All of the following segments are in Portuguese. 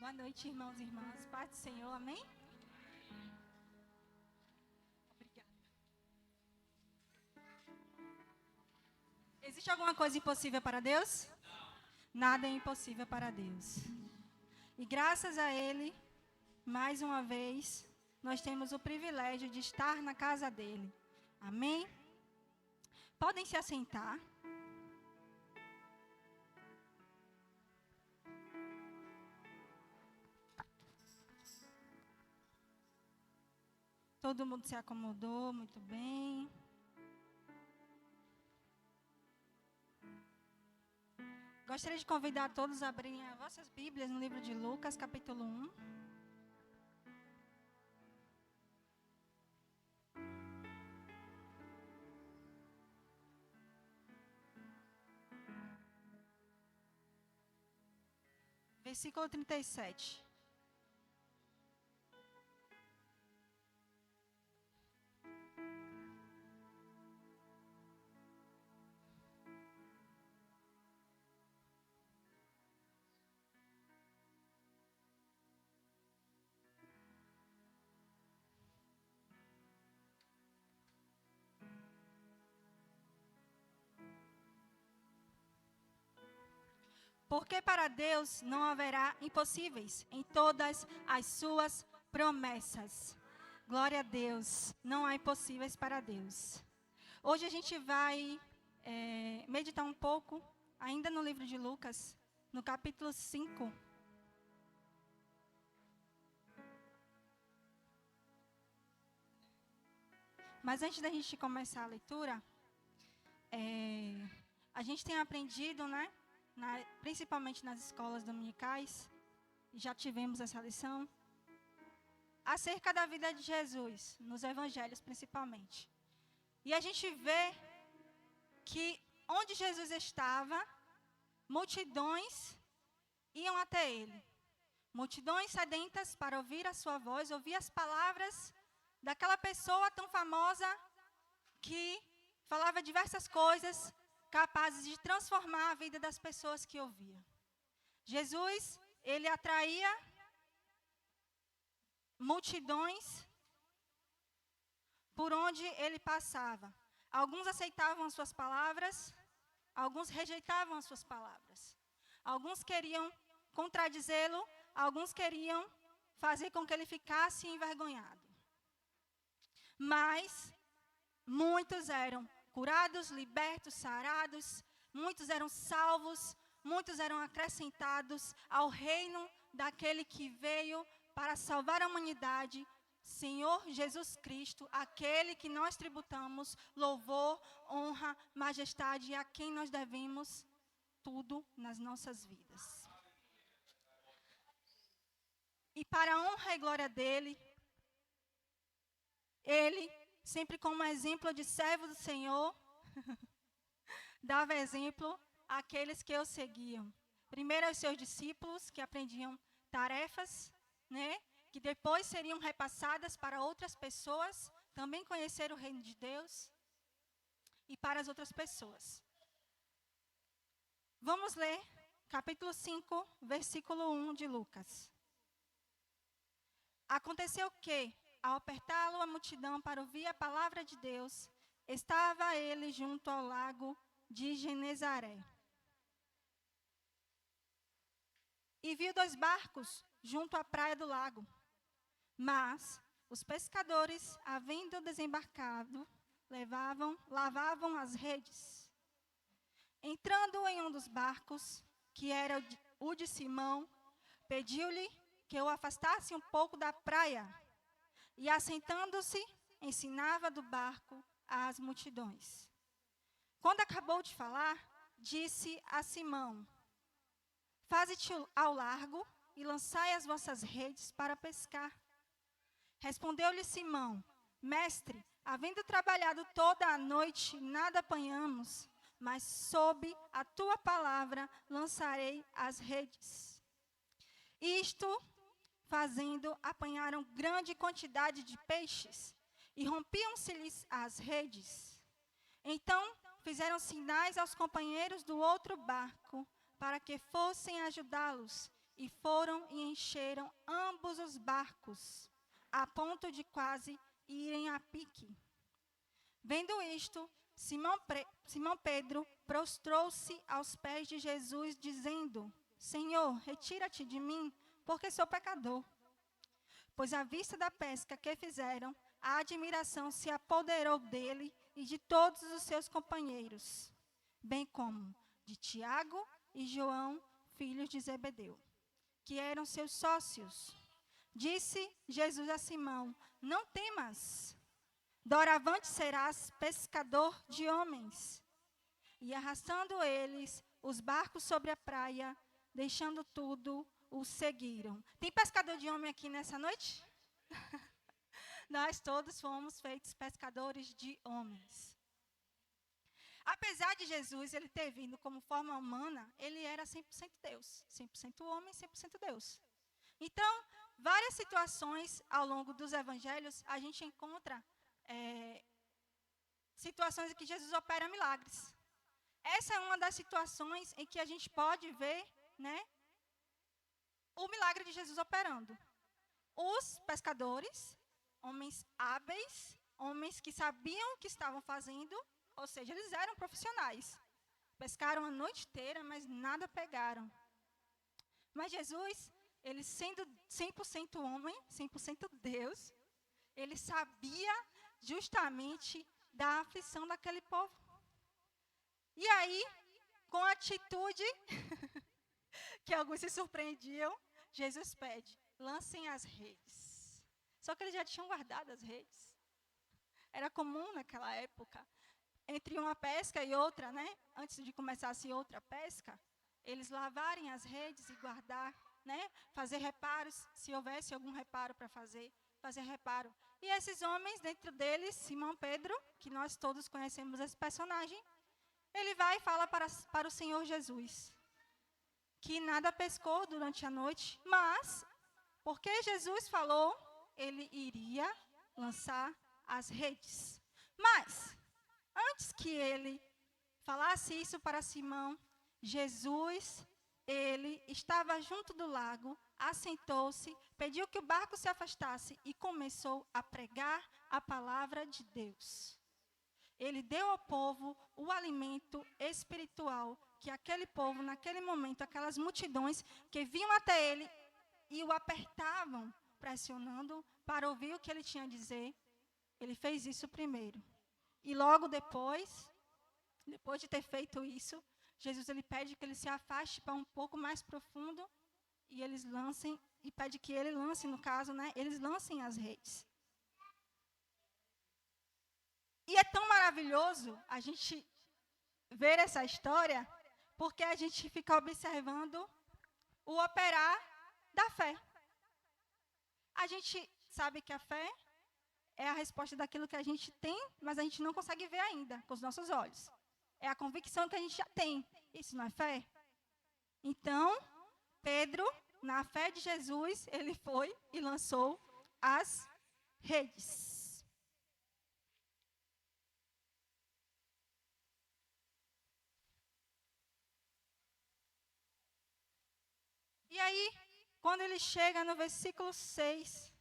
Boa noite, irmãos e irmãs. Paz do Senhor, amém? Obrigada. Existe alguma coisa impossível para Deus? Nada é impossível para Deus. E graças a Ele, mais uma vez, nós temos o privilégio de estar na casa dEle. Amém? Podem se assentar. Todo mundo se acomodou muito bem. Gostaria de convidar todos a abrirem as vossas Bíblias no livro de Lucas, capítulo 1. Versículo 37. Porque para Deus não haverá impossíveis em todas as suas promessas. Glória a Deus, não há impossíveis para Deus. Hoje a gente vai meditar um pouco, ainda no livro de Lucas, no capítulo 5. Mas antes da gente começar a leitura, a gente tem aprendido, né? Principalmente nas escolas dominicais, já tivemos essa lição, acerca da vida de Jesus, nos evangelhos principalmente. E a gente vê que onde Jesus estava, multidões iam até ele. Multidões sedentas para ouvir a sua voz, ouvir as palavras daquela pessoa tão famosa que falava diversas coisas capazes de transformar a vida das pessoas que ouviam. Jesus, ele atraía multidões por onde ele passava. Alguns aceitavam as suas palavras, alguns rejeitavam as suas palavras. Alguns queriam contradizê-lo, alguns queriam fazer com que ele ficasse envergonhado. Mas muitos eram curados, libertos, sarados, muitos eram salvos, muitos eram acrescentados ao reino daquele que veio para salvar a humanidade, Senhor Jesus Cristo, aquele que nós tributamos louvor, honra, majestade e a quem nós devemos tudo nas nossas vidas. E para a honra e glória dele, ele, sempre como exemplo de servo do Senhor, dava exemplo àqueles que o seguiam. Primeiro aos seus discípulos, que aprendiam tarefas, né, que depois seriam repassadas para outras pessoas, também conhecer o reino de Deus, e para as outras pessoas. Vamos ler capítulo 5, versículo 1 de Lucas. Aconteceu que, ao apertá-lo a multidão para ouvir a palavra de Deus, estava ele junto ao lago de Genezaré. E viu 2 barcos junto à praia do lago. Mas os pescadores, havendo desembarcado, lavavam as redes. Entrando em um dos barcos, que era o de Simão, pediu-lhe que o afastasse um pouco da praia. E assentando-se, ensinava do barco às multidões. Quando acabou de falar, disse a Simão: faze-te ao largo e lançai as vossas redes para pescar. Respondeu-lhe Simão: mestre, havendo trabalhado toda a noite, nada apanhamos, mas sob a tua palavra lançarei as redes. Isto fazendo, apanharam grande quantidade de peixes e rompiam-se-lhes as redes. Então fizeram sinais aos companheiros do outro barco para que fossem ajudá-los, e foram e encheram ambos os barcos, a ponto de quase irem a pique. Vendo isto, Simão Pedro prostrou-se aos pés de Jesus, dizendo: Senhor, retira-te de mim, porque sou pecador. Pois à vista da pesca que fizeram, a admiração se apoderou dele e de todos os seus companheiros, bem como de Tiago e João, filhos de Zebedeu, que eram seus sócios. Disse Jesus a Simão: Não temas, doravante serás pescador de homens. E arrastando eles os barcos sobre a praia, deixando tudo, o seguiram. Tem pescador de homem aqui nessa noite? Nós todos fomos feitos pescadores de homens. Apesar de Jesus ele ter vindo como forma humana, ele era 100% Deus. 100% homem, 100% Deus. Então, várias situações ao longo dos evangelhos, a gente encontra situações em que Jesus opera milagres. Essa é uma das situações em que a gente pode ver, né, o milagre de Jesus operando. Os pescadores, homens hábeis, homens que sabiam o que estavam fazendo, ou seja, eles eram profissionais. Pescaram a noite inteira, mas nada pegaram. Mas Jesus, ele sendo 100% homem, 100% Deus, ele sabia justamente da aflição daquele povo. E aí, com a atitude que alguns se surpreendiam, Jesus pede: lancem as redes. Só que eles já tinham guardado as redes. Era comum naquela época, entre uma pesca e outra, né? Antes de começar assim outra pesca, eles lavarem as redes e guardar, né? Fazer reparos, se houvesse algum reparo para fazer reparo. E esses homens, dentro deles, Simão Pedro, que nós todos conhecemos esse personagem, ele vai e fala para o Senhor Jesus que nada pescou durante a noite, mas, porque Jesus falou, ele iria lançar as redes. Mas, antes que ele falasse isso para Simão, Jesus, ele estava junto do lago, assentou-se, pediu que o barco se afastasse e começou a pregar a palavra de Deus. Ele deu ao povo o alimento espiritual que aquele povo, naquele momento, aquelas multidões que vinham até ele e o apertavam, pressionando para ouvir o que ele tinha a dizer, ele fez isso primeiro. E logo depois de ter feito isso, Jesus ele pede que ele se afaste para um pouco mais profundo e eles lancem, e pede que ele lance, no caso, né, eles lancem as redes. E é tão maravilhoso a gente ver essa história, porque a gente fica observando o operar da fé. A gente sabe que a fé é a resposta daquilo que a gente tem, mas a gente não consegue ver ainda com os nossos olhos. É a convicção que a gente já tem. Isso não é fé? Então, Pedro, na fé de Jesus, ele foi e lançou as redes. E aí, quando ele chega no versículo 6,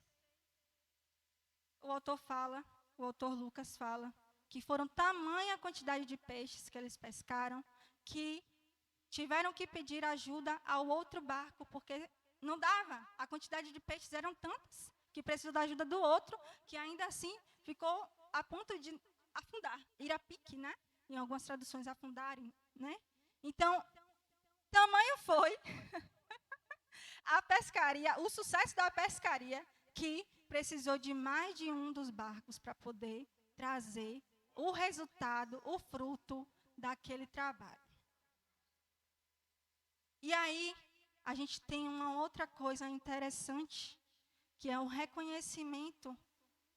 o autor Lucas fala, que foram tamanha a quantidade de peixes que eles pescaram, que tiveram que pedir ajuda ao outro barco, porque não dava. A quantidade de peixes eram tantas, que precisou da ajuda do outro, que ainda assim ficou a ponto de afundar, ir a pique, né? Em algumas traduções, afundarem, né? Então, tamanho foi a pescaria, o sucesso da pescaria, que precisou de mais de um dos barcos para poder trazer o resultado, o fruto daquele trabalho. E aí, a gente tem uma outra coisa interessante, que é o reconhecimento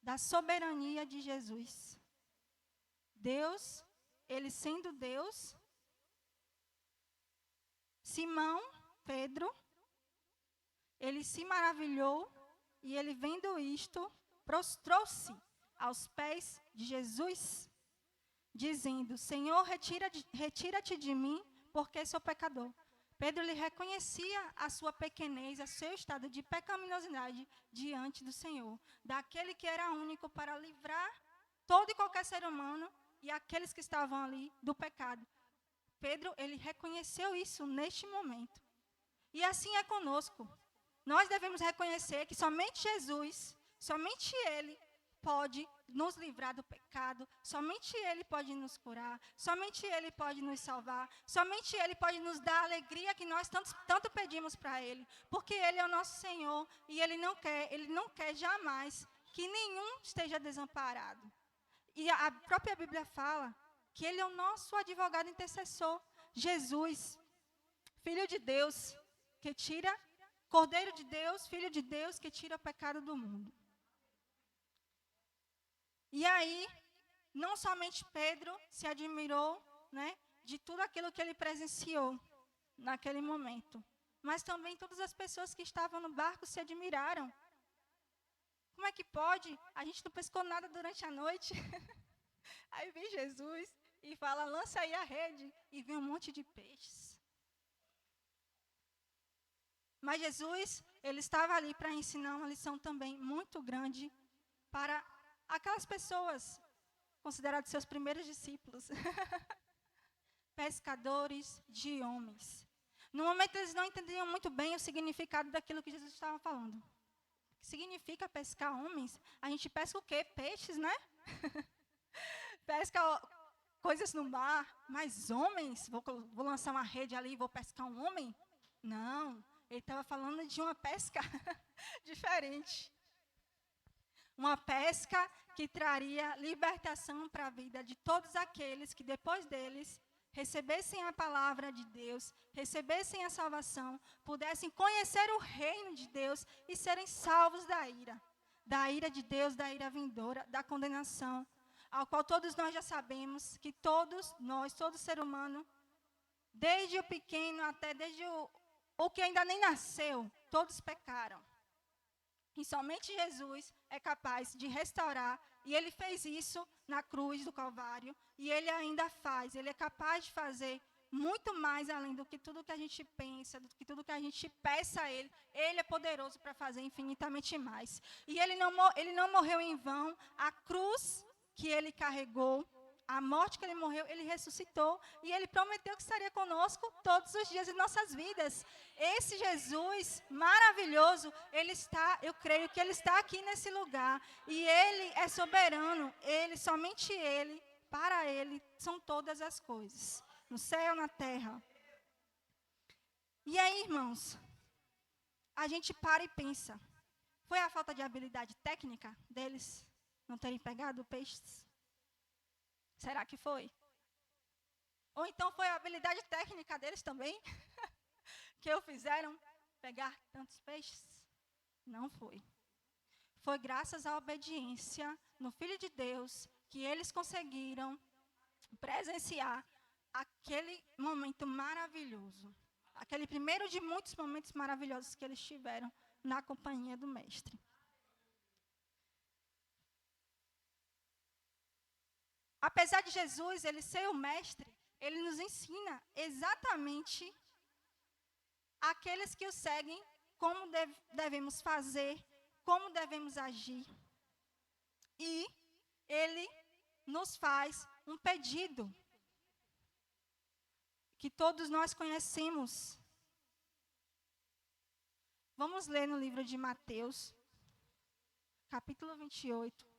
da soberania de Jesus. Deus, ele sendo Deus, Simão, Pedro, ele se maravilhou e ele, vendo isto, prostrou-se aos pés de Jesus, dizendo: Senhor, retira-te de mim, porque sou pecador. Pedro ele reconhecia a sua pequenez, o seu estado de pecaminosidade diante do Senhor, daquele que era único para livrar todo e qualquer ser humano e aqueles que estavam ali do pecado. Pedro, ele reconheceu isso neste momento. E assim é conosco. Nós devemos reconhecer que somente Jesus, somente Ele pode nos livrar do pecado, somente Ele pode nos curar, somente Ele pode nos salvar, somente Ele pode nos dar a alegria que nós tanto pedimos para Ele, porque Ele é o nosso Senhor e Ele não quer jamais que nenhum esteja desamparado. E a própria Bíblia fala que Ele é o nosso advogado intercessor, Jesus, Filho de Deus, que tira, Cordeiro de Deus, Filho de Deus, que tira o pecado do mundo. E aí, não somente Pedro se admirou, né, de tudo aquilo que ele presenciou naquele momento, mas também todas as pessoas que estavam no barco se admiraram. Como é que pode? A gente não pescou nada durante a noite. Aí vem Jesus e fala, lança aí a rede, e vem um monte de peixes. Mas Jesus, ele estava ali para ensinar uma lição também muito grande para aquelas pessoas consideradas seus primeiros discípulos. Pescadores de homens. No momento eles não entendiam muito bem o significado daquilo que Jesus estava falando. O que significa pescar homens? A gente pesca o quê? Peixes, né? Pesca coisas no mar, mas homens? Vou lançar uma rede ali e vou pescar um homem? Não, ele estava falando de uma pesca diferente. Uma pesca que traria libertação para a vida de todos aqueles que depois deles recebessem a palavra de Deus, recebessem a salvação, pudessem conhecer o reino de Deus e serem salvos da ira de Deus, da ira vindoura, da condenação, ao qual todos nós já sabemos que todos nós, todo ser humano, desde o pequeno até desde o que ainda nem nasceu, todos pecaram. E somente Jesus é capaz de restaurar, e Ele fez isso na cruz do Calvário, e Ele ainda faz, Ele é capaz de fazer muito mais além do que tudo que a gente pensa, do que tudo que a gente peça a Ele. Ele é poderoso para fazer infinitamente mais. E Ele não morreu em vão, a cruz que Ele carregou, a morte que Ele morreu, Ele ressuscitou, e Ele prometeu que estaria conosco todos os dias de nossas vidas. Esse Jesus maravilhoso, eu creio que Ele está aqui nesse lugar, e Ele é soberano, somente Ele, para Ele, são todas as coisas, no céu, na terra. E aí, irmãos, a gente para e pensa, foi a falta de habilidade técnica deles não terem pegado peixes? Será que foi? Ou então foi a habilidade técnica deles também, que o fizeram pegar tantos peixes? Não foi. Foi graças à obediência no Filho de Deus que eles conseguiram presenciar aquele momento maravilhoso. Aquele primeiro de muitos momentos maravilhosos que eles tiveram na companhia do Mestre. Apesar de Jesus, ele ser o Mestre, ele nos ensina exatamente aqueles que o seguem, como devemos fazer, como devemos agir. E ele nos faz um pedido que todos nós conhecemos. Vamos ler no livro de Mateus, capítulo 28.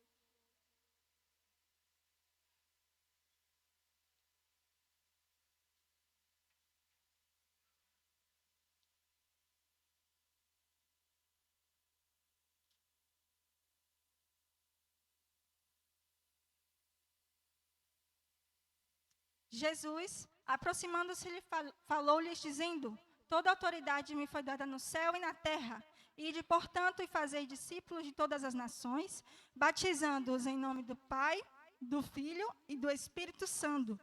Jesus, aproximando-se, falou-lhes, dizendo: toda autoridade me foi dada no céu e na terra. Ide, portanto, e fazei discípulos de todas as nações, batizando-os em nome do Pai, do Filho e do Espírito Santo,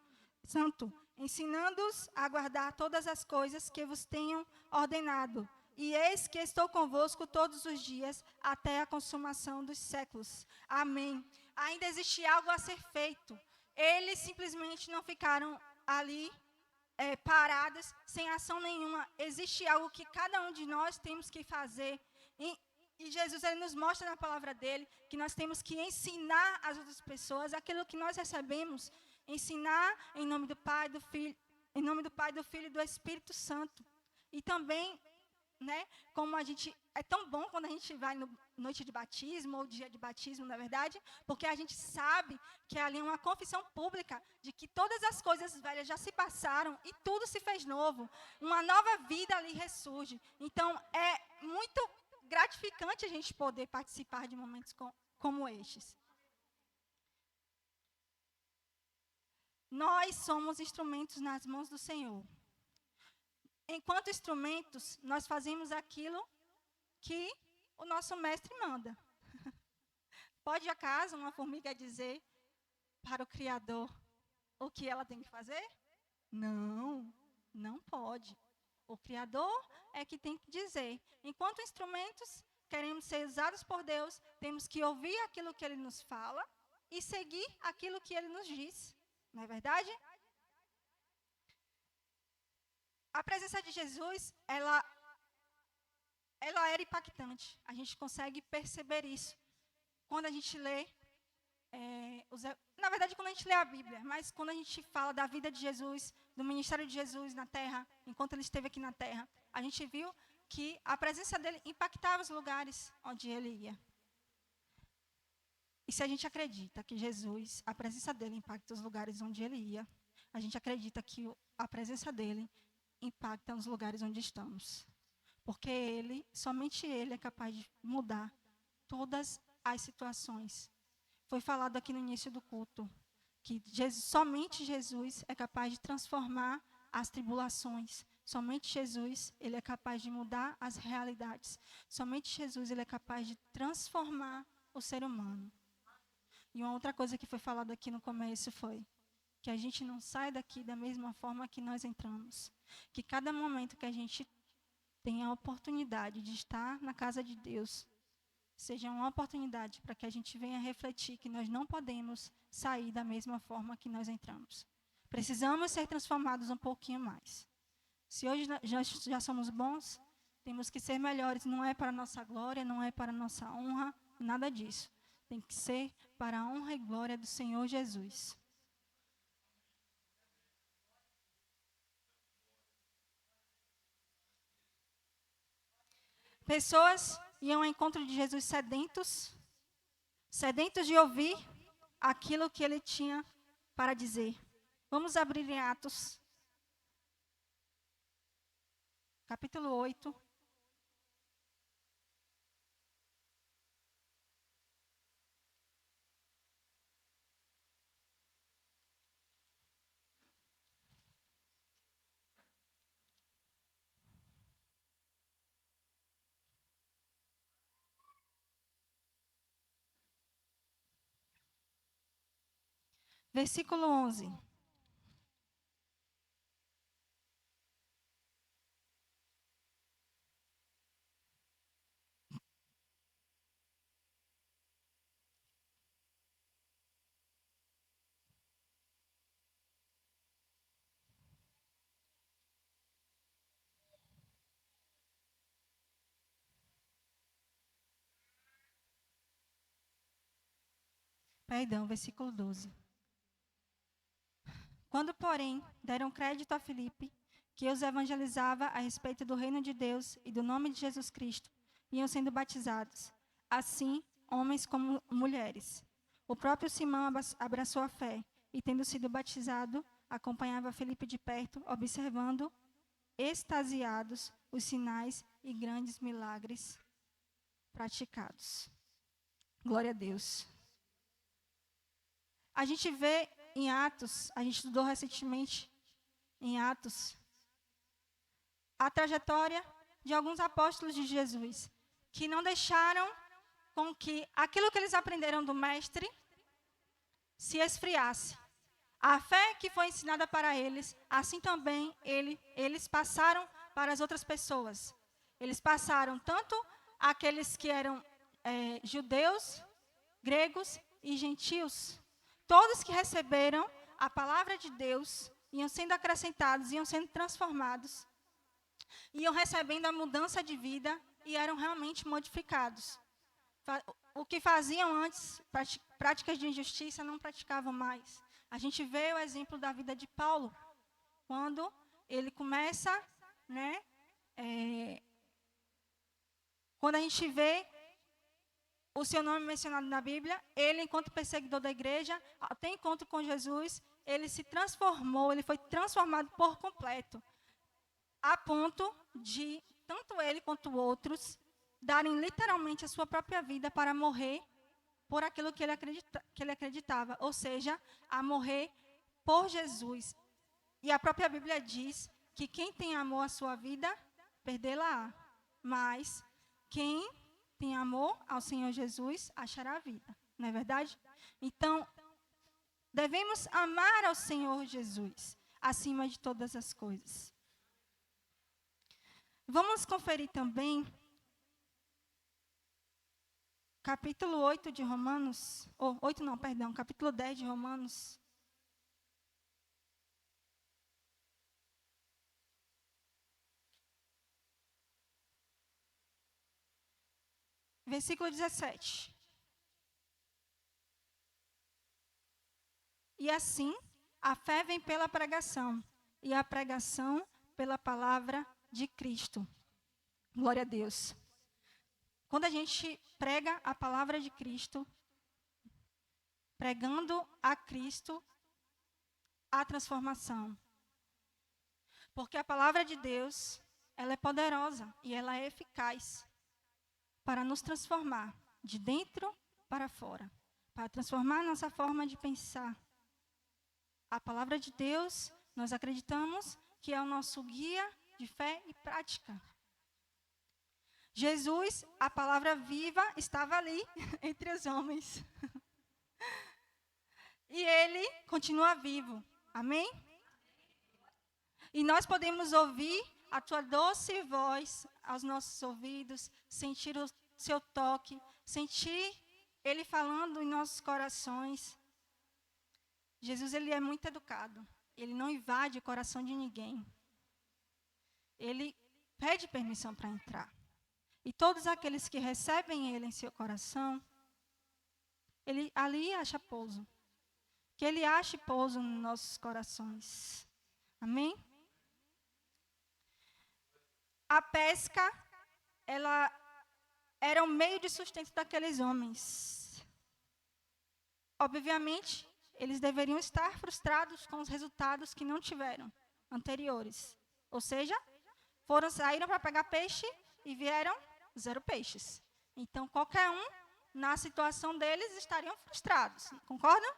ensinando-os a guardar todas as coisas que vos tenho ordenado. E eis que estou convosco todos os dias, até a consumação dos séculos. Amém. Ainda existe algo a ser feito. Eles simplesmente não ficaram ali paradas, sem ação nenhuma. Existe algo que cada um de nós temos que fazer. E Jesus ele nos mostra na palavra dele que nós temos que ensinar as outras pessoas aquilo que nós recebemos. Ensinar em nome do Pai, do Filho, em nome do Pai, do Filho e do Espírito Santo. E também, né, como a gente é tão bom quando a gente vai no noite de batismo ou dia de batismo, na verdade, porque a gente sabe que ali é uma confissão pública de que todas as coisas velhas já se passaram e tudo se fez novo. Uma nova vida ali ressurge. Então, é muito gratificante a gente poder participar de momentos como estes. Nós somos instrumentos nas mãos do Senhor. Enquanto instrumentos, nós fazemos aquilo que o nosso mestre manda. Pode acaso uma formiga dizer para o Criador o que ela tem que fazer? Não, não pode. O Criador é que tem que dizer. Enquanto instrumentos, queremos ser usados por Deus, temos que ouvir aquilo que Ele nos fala e seguir aquilo que Ele nos diz. Não é verdade? A presença de Jesus, ela era impactante. A gente consegue perceber isso quando a gente lê, na verdade, quando a gente lê a Bíblia, mas quando a gente fala da vida de Jesus, do ministério de Jesus na Terra, enquanto Ele esteve aqui na Terra, a gente viu que a presença dEle impactava os lugares onde Ele ia. E se a gente acredita que Jesus, a presença dEle impacta os lugares onde Ele ia, a gente acredita que a presença dEle impacta nos lugares onde estamos. Porque Ele, somente Ele é capaz de mudar todas as situações. Foi falado aqui no início do culto que somente Jesus é capaz de transformar as tribulações. Somente Jesus, Ele é capaz de mudar as realidades. Somente Jesus, Ele é capaz de transformar o ser humano. E uma outra coisa que foi falada aqui no começo foi que a gente não sai daqui da mesma forma que nós entramos. Que cada momento que a gente tem a oportunidade de estar na casa de Deus, seja uma oportunidade para que a gente venha refletir que nós não podemos sair da mesma forma que nós entramos. Precisamos ser transformados um pouquinho mais. Se hoje já somos bons, temos que ser melhores. Não é para a nossa glória, não é para a nossa honra, nada disso. Tem que ser para a honra e glória do Senhor Jesus. Pessoas iam ao encontro de Jesus sedentos de ouvir aquilo que Ele tinha para dizer. Vamos abrir em Atos, capítulo 8. Versículo 11. Perdão, versículo 12. Quando, porém, deram crédito a Filipe, que os evangelizava a respeito do reino de Deus e do nome de Jesus Cristo, iam sendo batizados. Assim, homens como mulheres. O próprio Simão abraçou a fé e, tendo sido batizado, acompanhava Filipe de perto, observando, extasiados, os sinais e grandes milagres praticados. Glória a Deus. A gente vê em Atos, a gente estudou recentemente em Atos, a trajetória de alguns apóstolos de Jesus, que não deixaram com que aquilo que eles aprenderam do Mestre se esfriasse. A fé que foi ensinada para eles, assim também eles passaram para as outras pessoas. Eles passaram tanto aqueles que eram judeus, gregos e gentios. Todos que receberam a palavra de Deus iam sendo acrescentados, iam sendo transformados, iam recebendo a mudança de vida e eram realmente modificados. O que faziam antes, práticas de injustiça, não praticavam mais. A gente vê o exemplo da vida de Paulo, quando ele começa, né, quando a gente vê o seu nome mencionado na Bíblia, ele, enquanto perseguidor da igreja, até encontro com Jesus, ele se transformou, ele foi transformado por completo, a ponto de, tanto ele quanto outros, darem literalmente a sua própria vida para morrer por aquilo que ele acreditava, ou seja, a morrer por Jesus. E a própria Bíblia diz que quem tem amor à sua vida, perdê-la-á. Mas quem tem amor ao Senhor Jesus, achará a vida. Não é verdade? Então, devemos amar ao Senhor Jesus, acima de todas as coisas. Vamos conferir também capítulo 8 de Romanos, capítulo 10 de Romanos. Versículo 17. E assim, a fé vem pela pregação, e a pregação pela palavra de Cristo. Glória a Deus. Quando a gente prega a palavra de Cristo, pregando a Cristo, a transformação. Porque a palavra de Deus, ela é poderosa e ela é eficaz para nos transformar de dentro para fora, para transformar nossa forma de pensar. A palavra de Deus, nós acreditamos que é o nosso guia de fé e prática. Jesus, a palavra viva, estava ali entre os homens. E ele continua vivo. Amém? E nós podemos ouvir a tua doce voz aos nossos ouvidos, sentir o seu toque, sentir ele falando em nossos corações. Jesus, ele é muito educado. Ele não invade o coração de ninguém. Ele pede permissão para entrar. E todos aqueles que recebem ele em seu coração, ele ali acha pouso. Que ele ache pouso nos nossos corações. Amém? A pesca, ela era o meio de sustento daqueles homens. Obviamente, eles deveriam estar frustrados com os resultados que não tiveram anteriores. Ou seja, saíram para pegar peixe e vieram 0 peixes. Então, qualquer um, na situação deles, estariam frustrados. Concordam?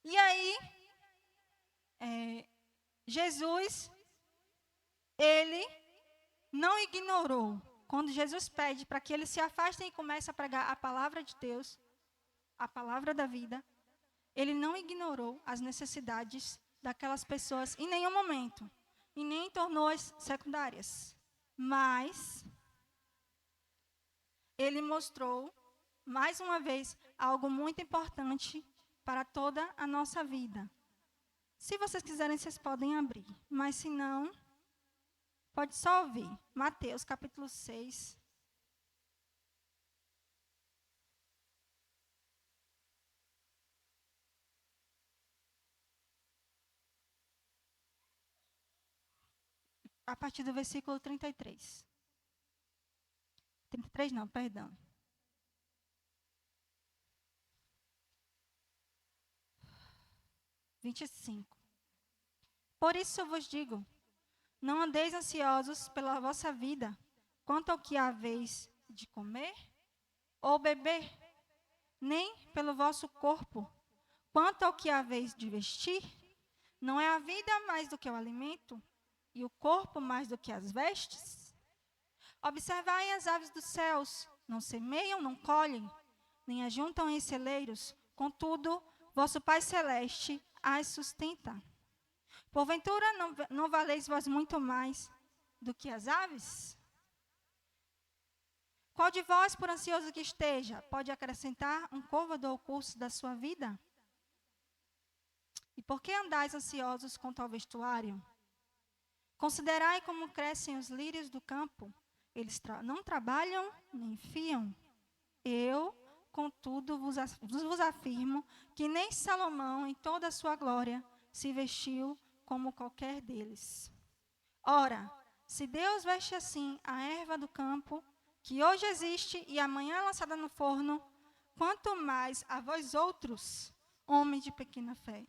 E aí, Jesus, ele não ignorou. Quando Jesus pede para que eles se afastem e comecem a pregar a palavra de Deus, a palavra da vida, ele não ignorou as necessidades daquelas pessoas em nenhum momento. E nem tornou-as secundárias. Mas ele mostrou, mais uma vez, algo muito importante para toda a nossa vida. Se vocês quiserem, vocês podem abrir. Mas se não, pode só ouvir. Mateus, capítulo 6. A partir do versículo 33. 33 não, perdão. (25) Por isso eu vos digo, não andeis ansiosos pela vossa vida, quanto ao que haveis de comer ou beber, nem pelo vosso corpo, quanto ao que haveis de vestir. Não é a vida mais do que o alimento, e o corpo mais do que as vestes? Observai as aves dos céus, não semeiam, não colhem, nem ajuntam em celeiros, contudo, vosso Pai Celeste as sustenta. Porventura, não valeis vós muito mais do que as aves? Qual de vós, por ansioso que esteja, pode acrescentar um côvado ao curso da sua vida? E por que andais ansiosos quanto ao vestuário? Considerai como crescem os lírios do campo. Eles não trabalham nem fiam. Eu, contudo, vos afirmo que nem Salomão, em toda a sua glória, se vestiu como qualquer deles. Ora, se Deus veste assim a erva do campo, que hoje existe e amanhã é lançada no forno, quanto mais a vós outros, homens de pequena fé.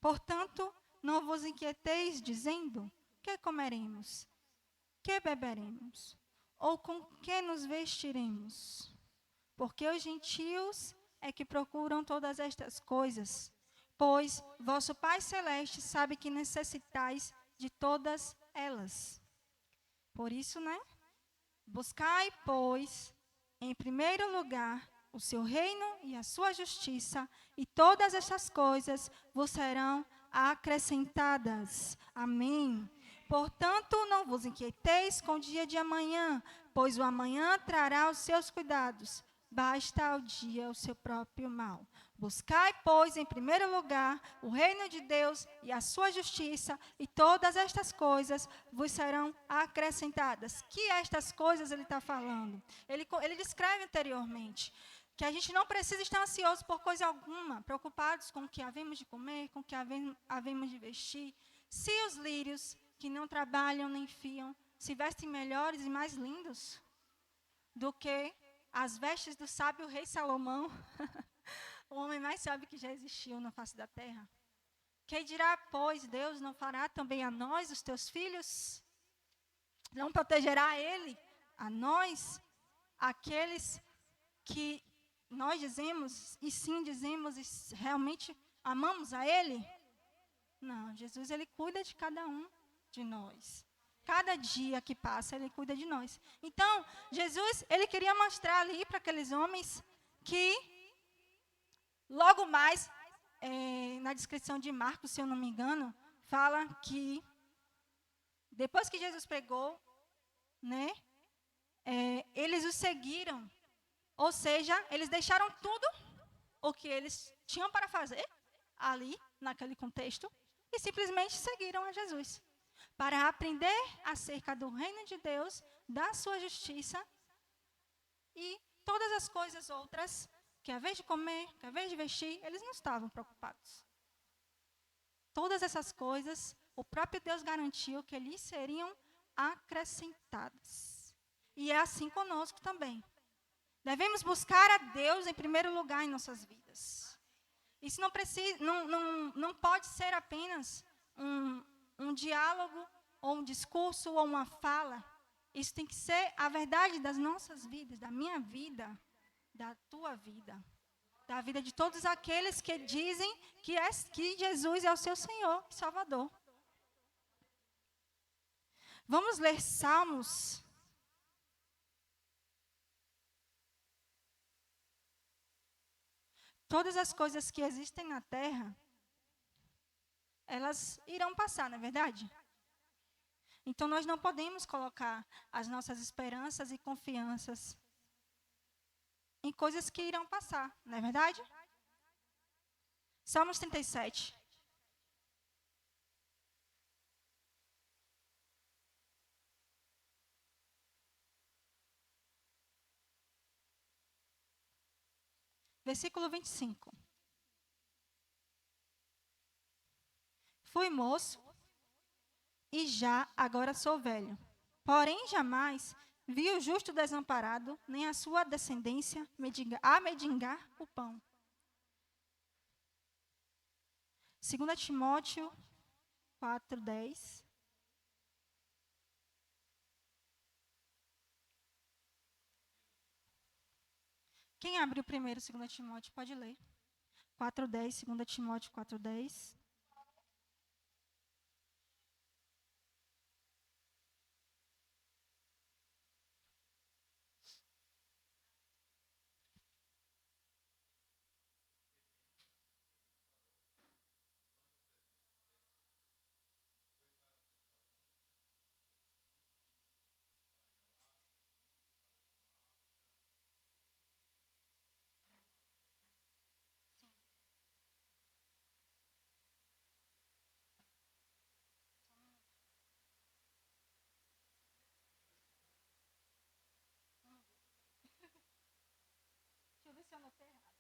Portanto, não vos inquieteis, dizendo: que comeremos? Que beberemos? Ou com que nos vestiremos? Porque os gentios é que procuram todas estas coisas, pois vosso Pai Celeste sabe que necessitais de todas elas. Por isso, buscai, pois, em primeiro lugar, o seu reino e a sua justiça, e todas estas coisas vos serão acrescentadas. Amém. Portanto, não vos inquieteis com o dia de amanhã, pois o amanhã trará os seus cuidados. Basta ao dia o seu próprio mal. Buscai, pois, em primeiro lugar, o reino de Deus e a sua justiça, e todas estas coisas vos serão acrescentadas. Que estas coisas ele está falando? Ele descreve anteriormente que a gente não precisa estar ansioso por coisa alguma, preocupados com o que havemos de comer, com o que havemos de vestir. Se os lírios, que não trabalham nem fiam, se vestem melhores e mais lindos do que as vestes do sábio rei Salomão, o homem mais sábio que já existiu na face da terra. Quem dirá, pois, Deus não fará também a nós, os teus filhos? Não protegerá ele, a nós, aqueles que nós dizemos, e sim dizemos, e realmente amamos a ele? Não, Jesus, ele cuida de cada um de nós. Cada dia que passa, ele cuida de nós. Então, Jesus, ele queria mostrar ali para aqueles homens que, logo mais, na descrição de Marcos, se eu não me engano, fala que, depois que Jesus pregou, eles o seguiram. Ou seja, eles deixaram tudo o que eles tinham para fazer ali, naquele contexto, e simplesmente seguiram a Jesus, para aprender acerca do reino de Deus, da sua justiça e todas as coisas outras, que a vez de comer, que a vez de vestir, eles não estavam preocupados. Todas essas coisas, o próprio Deus garantiu que lhes seriam acrescentadas. E é assim conosco também. Devemos buscar a Deus em primeiro lugar em nossas vidas. Isso não pode ser apenas um diálogo, ou um discurso, ou uma fala. Isso tem que ser a verdade das nossas vidas, da minha vida, da tua vida, da vida de todos aqueles que dizem que Jesus é o seu Senhor e Salvador. Vamos ler Salmos. Todas as coisas que existem na terra, elas irão passar, não é verdade? Então, nós não podemos colocar as nossas esperanças e confianças em coisas que irão passar, não é verdade? Salmos 37. Versículo 25. Fui moço e já agora sou velho. Porém, jamais vi o justo desamparado, nem a sua descendência mendigar o pão. 2 Timóteo 4:10. Quem abriu primeiro 2 Timóteo pode ler. 4:10, 2 Timóteo 4:10. se eu anotei errado.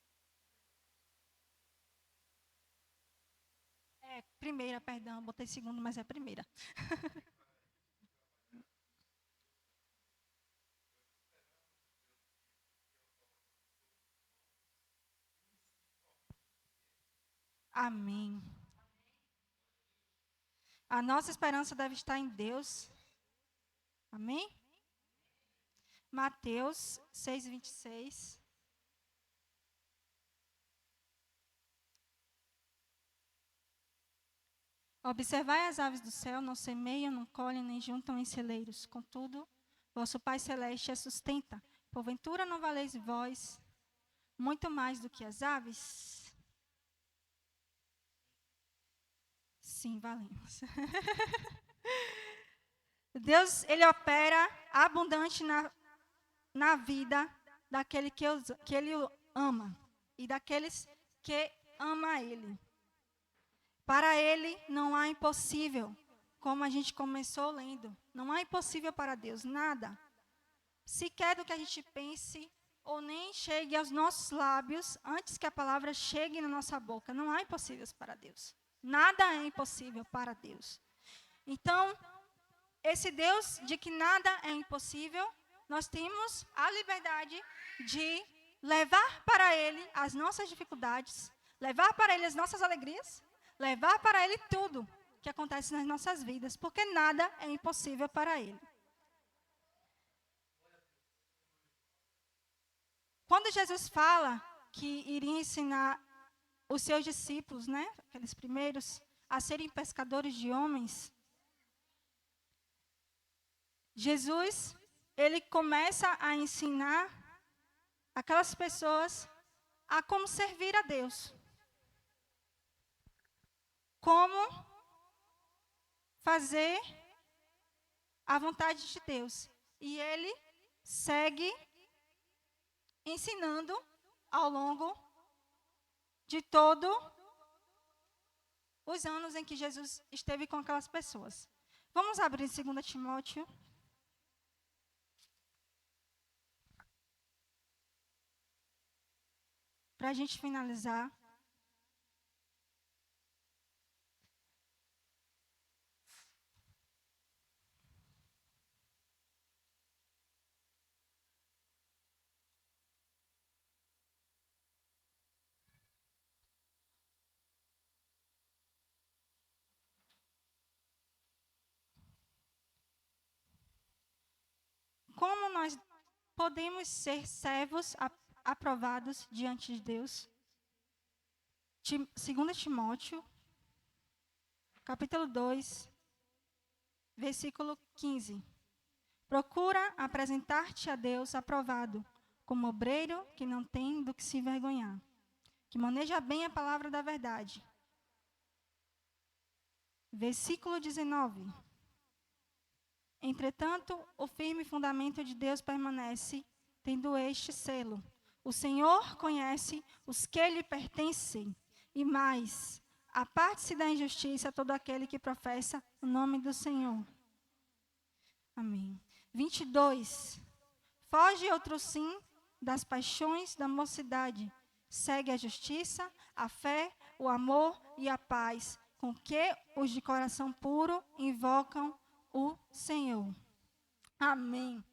É, primeira, perdão, botei segundo, mas é primeira. Amém. A nossa esperança deve estar em Deus. Amém? Mateus 6:26. Observai as aves do céu, não semeiam, não colhem, nem juntam em celeiros. Contudo, vosso Pai Celeste as sustenta. Porventura não valeis vós muito mais do que as aves? Sim, valemos. Deus, Ele opera abundante na vida daquele que Ele ama e daqueles que ama Ele. Para Ele não há impossível, como a gente começou lendo. Não há impossível para Deus, nada. Sequer do que a gente pense ou nem chegue aos nossos lábios antes que a palavra chegue na nossa boca. Não há impossíveis para Deus. Nada é impossível para Deus. Então, esse Deus de que nada é impossível, nós temos a liberdade de levar para Ele as nossas dificuldades, levar para Ele as nossas alegrias, levar para Ele tudo que acontece nas nossas vidas, porque nada é impossível para Ele. Quando Jesus fala que iria ensinar os seus discípulos, né, aqueles primeiros, a serem pescadores de homens, Jesus, ele começa a ensinar aquelas pessoas a como servir a Deus. Como fazer a vontade de Deus. E ele segue ensinando ao longo de todos os anos em que Jesus esteve com aquelas pessoas. Vamos abrir 2 Timóteo. Para a gente finalizar. Como nós podemos ser servos aprovados diante de Deus? 2 Timóteo, capítulo 2, versículo 15. Procura apresentar-te a Deus aprovado, como obreiro que não tem do que se envergonhar, que maneja bem a palavra da verdade. Versículo 19. Entretanto, o firme fundamento de Deus permanece, tendo este selo: o Senhor conhece os que lhe pertencem, e mais, aparte-se da injustiça todo aquele que professa o nome do Senhor. Amém. 22. Foge outro sim das paixões da mocidade. Segue a justiça, a fé, o amor e a paz, com que os de coração puro invocam o Senhor. Amém.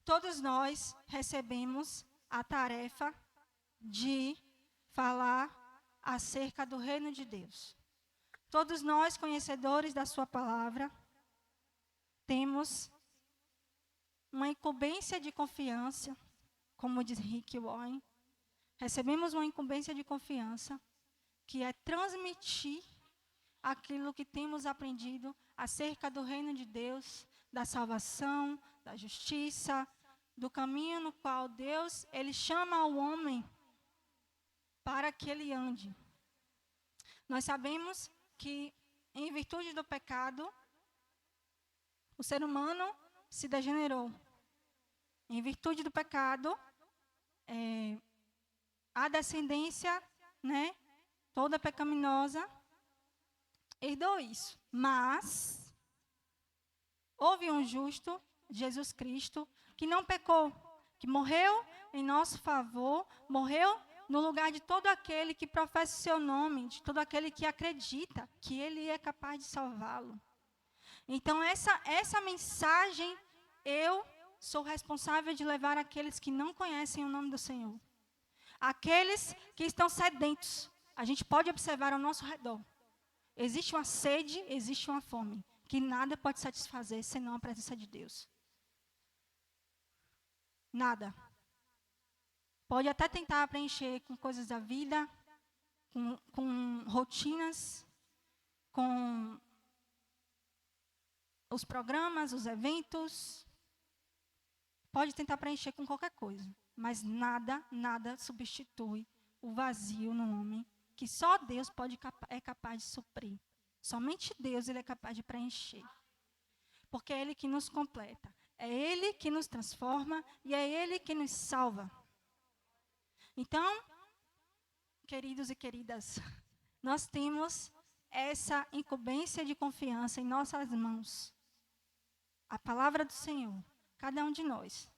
Todos nós recebemos a tarefa de falar acerca do reino de Deus. Todos nós, conhecedores da sua palavra, temos uma incumbência de confiança, como diz Rick Warren. Recebemos uma incumbência de confiança, que é transmitir aquilo que temos aprendido acerca do reino de Deus, da salvação, da justiça, do caminho no qual Deus, ele chama o homem para que ele ande. Nós sabemos que, em virtude do pecado, o ser humano se degenerou. Em virtude do pecado, a descendência, né, toda pecaminosa, herdou isso. Mas houve um justo, Jesus Cristo, que não pecou, que morreu em nosso favor, morreu no lugar de todo aquele que professa o seu nome, de todo aquele que acredita que Ele é capaz de salvá-lo. Então, essa mensagem, eu sou responsável de levar àqueles que não conhecem o nome do Senhor. Aqueles que estão sedentos. A gente pode observar ao nosso redor. Existe uma sede, existe uma fome, que nada pode satisfazer senão a presença de Deus. Nada. Pode até tentar preencher com coisas da vida, com rotinas, com os programas, os eventos. Pode tentar preencher com qualquer coisa, mas nada substitui o vazio no homem, que só Deus é capaz de suprir. Somente Deus ele é capaz de preencher. Porque é Ele que nos completa. É Ele que nos transforma e é Ele que nos salva. Então, queridos e queridas, nós temos essa incumbência de confiança em nossas mãos. A palavra do Senhor, cada um de nós.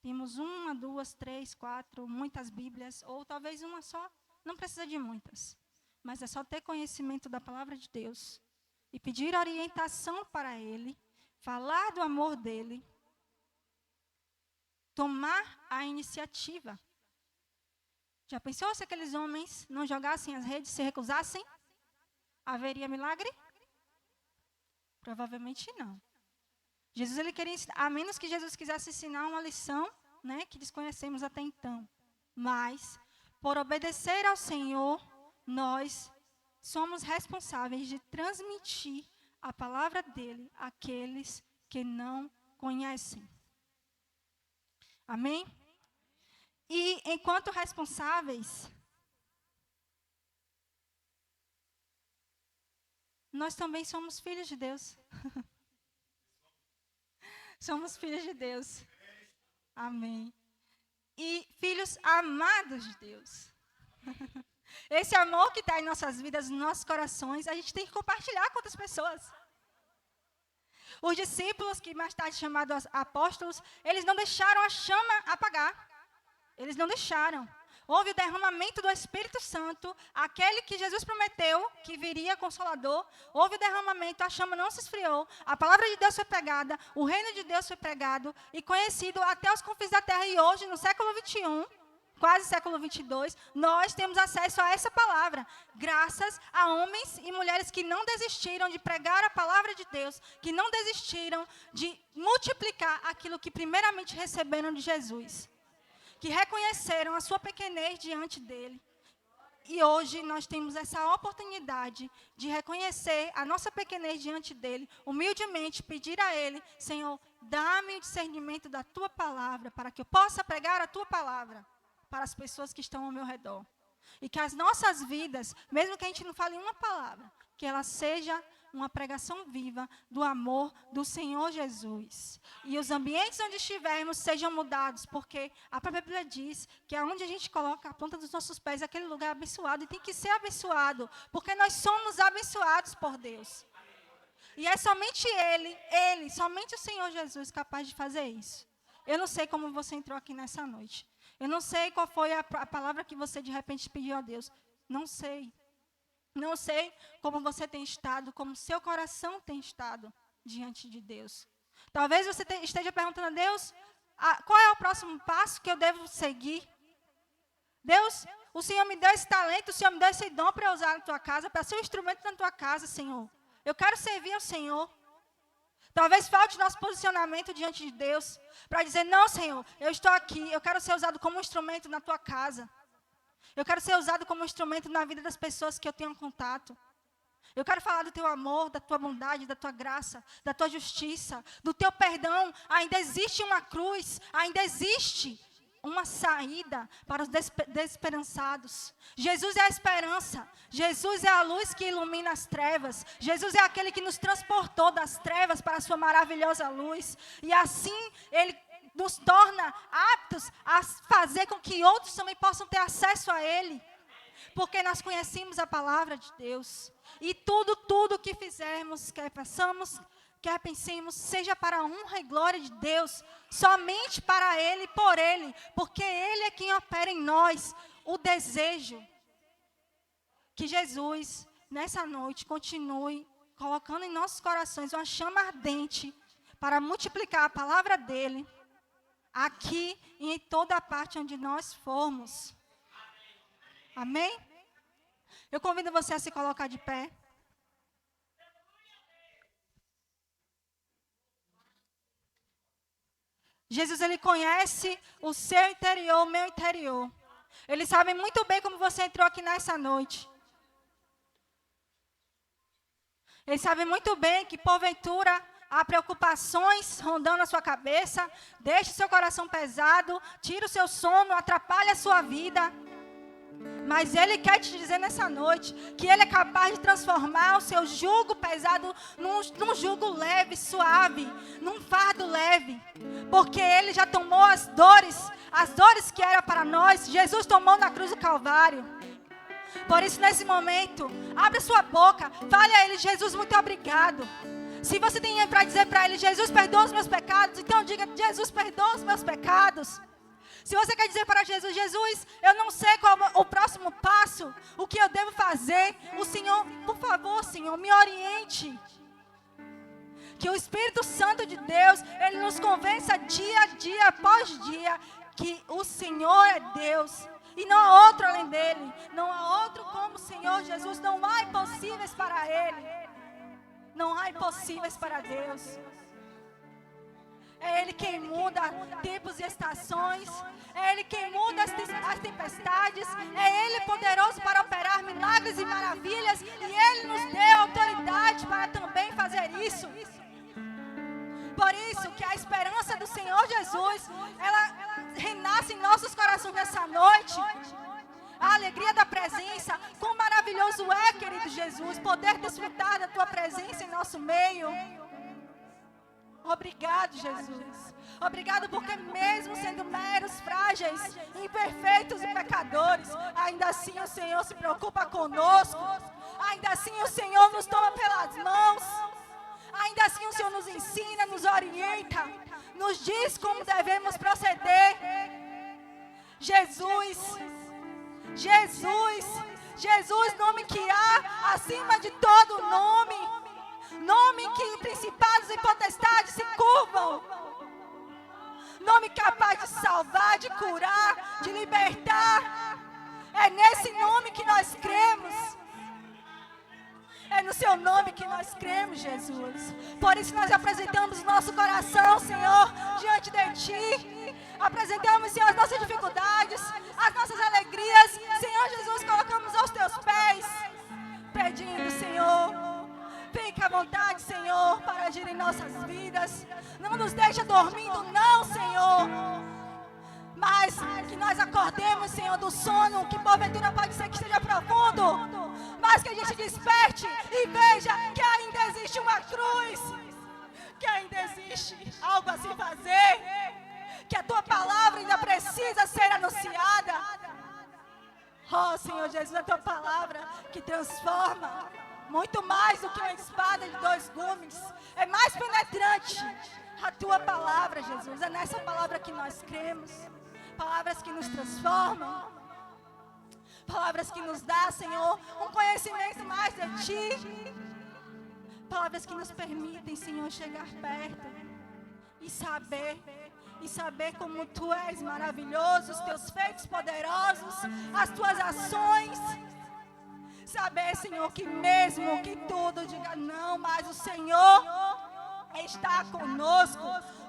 Temos 1, 2, 3, 4, muitas Bíblias, ou talvez uma só, não precisa de muitas. Mas é só ter conhecimento da palavra de Deus e pedir orientação para Ele, falar do amor dEle, tomar a iniciativa. Já pensou se aqueles homens não jogassem as redes, se recusassem? Haveria milagre? Provavelmente não. Jesus ele queria ensinar, a menos que Jesus quisesse ensinar uma lição, né, que desconhecemos até então. Mas, por obedecer ao Senhor, nós somos responsáveis de transmitir a palavra dele àqueles que não conhecem. Amém? E, enquanto responsáveis, nós também somos filhos de Deus. Somos filhos de Deus. Amém. E filhos amados de Deus. Esse amor que está em nossas vidas, nos nossos corações, a gente tem que compartilhar com outras pessoas. Os discípulos, que mais tarde chamados apóstolos, eles não deixaram a chama apagar. Eles não deixaram. Houve o derramamento do Espírito Santo, aquele que Jesus prometeu que viria Consolador. Houve o derramamento, a chama não se esfriou, a palavra de Deus foi pregada, o reino de Deus foi pregado e conhecido até os confins da terra. E hoje, no século 21, quase século 22, nós temos acesso a essa palavra, graças a homens e mulheres que não desistiram de pregar a palavra de Deus, que não desistiram de multiplicar aquilo que primeiramente receberam de Jesus, que reconheceram a sua pequenez diante dele. E hoje nós temos essa oportunidade de reconhecer a nossa pequenez diante dele, humildemente pedir a ele: Senhor, dá-me o discernimento da tua palavra, para que eu possa pregar a tua palavra para as pessoas que estão ao meu redor. E que as nossas vidas, mesmo que a gente não fale uma palavra, que ela seja uma pregação viva do amor do Senhor Jesus. E os ambientes onde estivermos sejam mudados, porque a própria Bíblia diz que aonde a gente coloca a ponta dos nossos pés, aquele lugar é abençoado, e tem que ser abençoado, porque nós somos abençoados por Deus. E é somente Ele, somente o Senhor Jesus capaz de fazer isso. Eu não sei como você entrou aqui nessa noite. Eu não sei qual foi a palavra que você de repente pediu a Deus. Não sei. Não sei como você tem estado, como seu coração tem estado diante de Deus. Talvez você esteja perguntando a Deus, qual é o próximo passo que eu devo seguir? Deus, o Senhor me deu esse talento, o Senhor me deu esse dom para eu usar na tua casa, para ser um instrumento na tua casa, Senhor. Eu quero servir ao Senhor. Talvez falte nosso posicionamento diante de Deus, para dizer: não, Senhor, eu estou aqui, eu quero ser usado como um instrumento na tua casa. Eu quero ser usado como um instrumento na vida das pessoas que eu tenho contato. Eu quero falar do teu amor, da tua bondade, da tua graça, da tua justiça, do teu perdão. Ainda existe uma cruz, ainda existe uma saída para os desesperançados. Jesus é a esperança. Jesus é a luz que ilumina as trevas. Jesus é aquele que nos transportou das trevas para a sua maravilhosa luz. E assim, Ele nos torna aptos a fazer com que outros também possam ter acesso a Ele. Porque nós conhecemos a palavra de Deus. E tudo que fizermos, quer façamos quer pensemos, seja para a honra e glória de Deus, somente para Ele e por Ele, porque Ele é quem opera em nós o desejo. Que Jesus, nessa noite, continue colocando em nossos corações uma chama ardente para multiplicar a palavra dEle, aqui e em toda a parte onde nós formos. Amém? Eu convido você a se colocar de pé. Jesus, Ele conhece o seu interior, o meu interior. Ele sabe muito bem como você entrou aqui nessa noite. Ele sabe muito bem que, porventura, há preocupações rondando a sua cabeça, deixa o seu coração pesado, tira o seu sono, atrapalha a sua vida. Mas Ele quer te dizer nessa noite que Ele é capaz de transformar o seu jugo pesado num jugo leve, suave, num fardo leve. Porque Ele já tomou as dores que eram para nós, Jesus tomou na cruz do Calvário. Por isso, nesse momento, abra sua boca, fale a Ele: Jesus, muito obrigado. Se você tem para dizer para Ele: Jesus, perdoa os meus pecados, então diga: Jesus, perdoa os meus pecados. Se você quer dizer para Jesus: Jesus, eu não sei qual é o próximo passo, o que eu devo fazer, o Senhor, por favor, Senhor, me oriente. Que o Espírito Santo de Deus, Ele nos convença dia a dia, após dia, que o Senhor é Deus. E não há outro além dEle. Não há outro como o Senhor Jesus. Não há impossíveis para Ele. Não há impossíveis para Deus. É Ele quem muda tempos e estações. É Ele quem muda as tempestades. É Ele poderoso para operar milagres e maravilhas. E Ele nos deu autoridade para também fazer isso. Por isso que a esperança do Senhor Jesus, ela renasce em nossos corações nessa noite. A alegria da presença, quão maravilhoso é, querido Jesus, poder desfrutar da Tua presença em nosso meio. Obrigado, Jesus. Obrigado porque mesmo sendo meros, frágeis, imperfeitos e pecadores, ainda assim o Senhor se preocupa conosco. Ainda assim o Senhor nos toma pelas mãos. Ainda assim o Senhor nos ensina, nos orienta, nos diz como devemos proceder. Jesus, Jesus, Jesus, nome que há acima de todo nome. Nome em que principados e potestades se curvam. Nome capaz de salvar, de curar, de libertar. É nesse nome que nós cremos. É no Seu nome que nós cremos, Jesus. Por isso nós apresentamos nosso coração, Senhor, diante de Ti. Apresentamos, Senhor, as nossas dificuldades, as nossas alegrias. Senhor Jesus, colocamos aos Teus pés, pedindo, Senhor, fique à vontade, Senhor, para agir em nossas vidas. Não nos deixa dormindo, não, Senhor. Mas que nós acordemos, Senhor, do sono, que porventura pode ser que esteja profundo. Mas que a gente desperte e veja que ainda existe uma cruz. Que ainda existe algo a se fazer. Que a Tua palavra ainda precisa ser anunciada. Oh, Senhor Jesus, a Tua palavra que transforma. Muito mais do que uma espada de 2 gumes. É mais penetrante a Tua palavra, Jesus. É nessa palavra que nós cremos. Palavras que nos transformam. Palavras que nos dá, Senhor, um conhecimento mais de Ti. Palavras que nos permitem, Senhor, chegar perto. E saber como Tu és maravilhoso. Os Teus feitos poderosos. As Tuas ações. Saber, Senhor, que mesmo que tudo diga não, mas o Senhor está conosco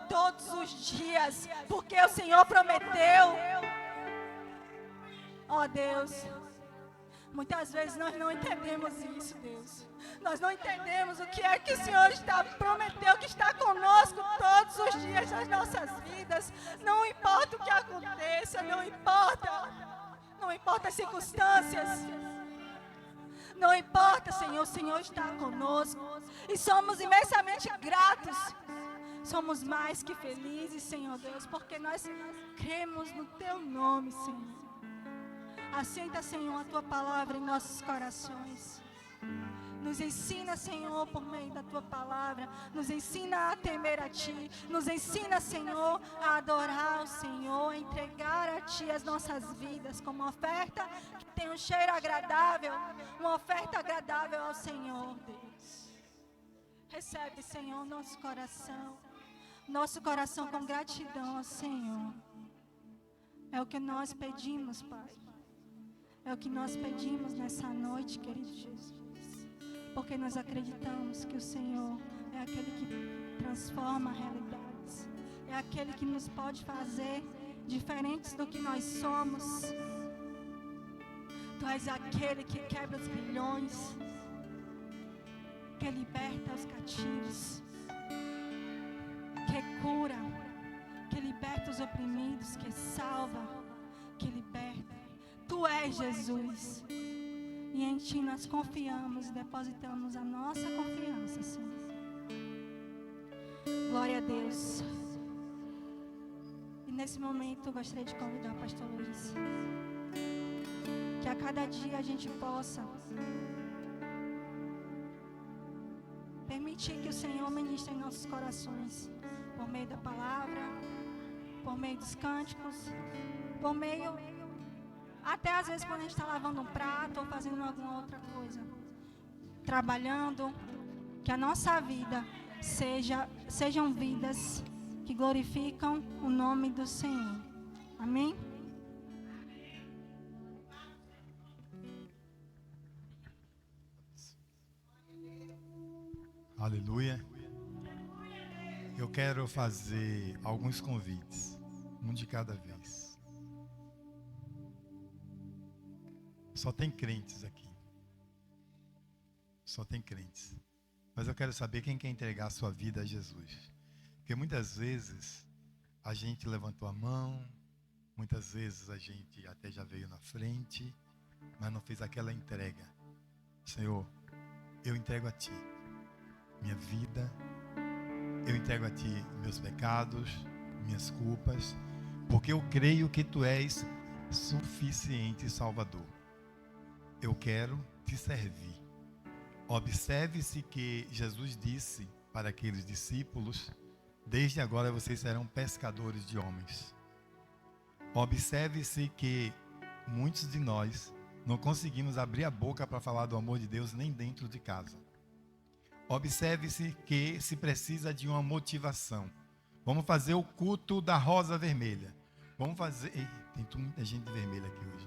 todos os dias, porque o Senhor prometeu. Ó Deus, muitas vezes nós não entendemos isso, Deus. Nós não entendemos o que é que o Senhor prometeu, que está conosco todos os dias das nossas vidas. Não importa o que aconteça, não importa as circunstâncias. Não importa, Senhor, o Senhor está conosco. E somos imensamente gratos. Somos mais que felizes, Senhor Deus, porque nós cremos no Teu nome, Senhor. Aceita, Senhor, a Tua palavra em nossos corações. Nos ensina, Senhor, por meio da Tua palavra. Nos ensina a temer a Ti. Nos ensina, Senhor, a adorar o Senhor, a entregar a Ti as nossas vidas como oferta que tem um cheiro agradável, uma oferta agradável ao Senhor, Deus. Recebe, Senhor, nosso coração com gratidão ao Senhor. É o que nós pedimos, Pai. É o que nós pedimos nessa noite, querido Jesus. Porque nós acreditamos que o Senhor é aquele que transforma realidades. É aquele que nos pode fazer diferentes do que nós somos. Tu és aquele que quebra os grilhões, que liberta os cativos, que cura, que liberta os oprimidos, que salva, que liberta. Tu és Jesus. E em Ti nós confiamos e depositamos a nossa confiança, Senhor. Glória a Deus. E nesse momento eu gostaria de convidar o pastor Luiz. Que a cada dia a gente possa permitir que o Senhor ministre em nossos corações. Por meio da palavra, por meio dos cânticos, por meio... Até às vezes quando a gente está lavando um prato ou fazendo alguma outra coisa. Trabalhando, que a nossa vida sejam vidas que glorificam o nome do Senhor. Amém? Aleluia. Eu quero fazer alguns convites, um de cada vez. Só tem crentes aqui. Só tem crentes. Mas eu quero saber quem quer entregar a sua vida a Jesus. Porque muitas vezes a gente levantou a mão, muitas vezes a gente até já veio na frente, mas não fez aquela entrega. Senhor, eu entrego a Ti minha vida, eu entrego a Ti meus pecados, minhas culpas, porque eu creio que Tu és suficiente Salvador. Eu quero Te servir. Observe-se que Jesus disse para aqueles discípulos: desde agora vocês serão pescadores de homens. Observe-se que muitos de nós não conseguimos abrir a boca para falar do amor de Deus nem dentro de casa. Observe-se que se precisa de uma motivação. Vamos fazer o culto da rosa vermelha. Vamos fazer... Tem muita gente vermelha aqui hoje.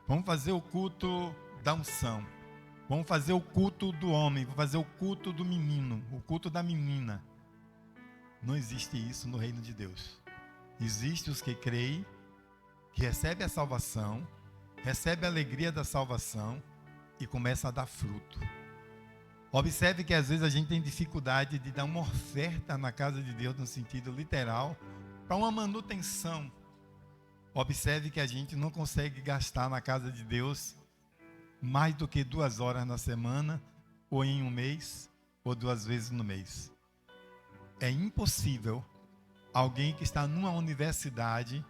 Vamos fazer o culto da unção. Vamos fazer o culto do homem. Vamos fazer o culto do menino. O culto da menina. Não existe isso no reino de Deus. Existem os que creem, que recebem a salvação, recebem a alegria da salvação e começam a dar fruto. Observe que às vezes a gente tem dificuldade de dar uma oferta na casa de Deus no sentido literal, para uma manutenção. Observe que a gente não consegue gastar na casa de Deus mais do que 2 horas na semana, ou em um mês, ou 2 vezes no mês. É impossível alguém que está numa universidade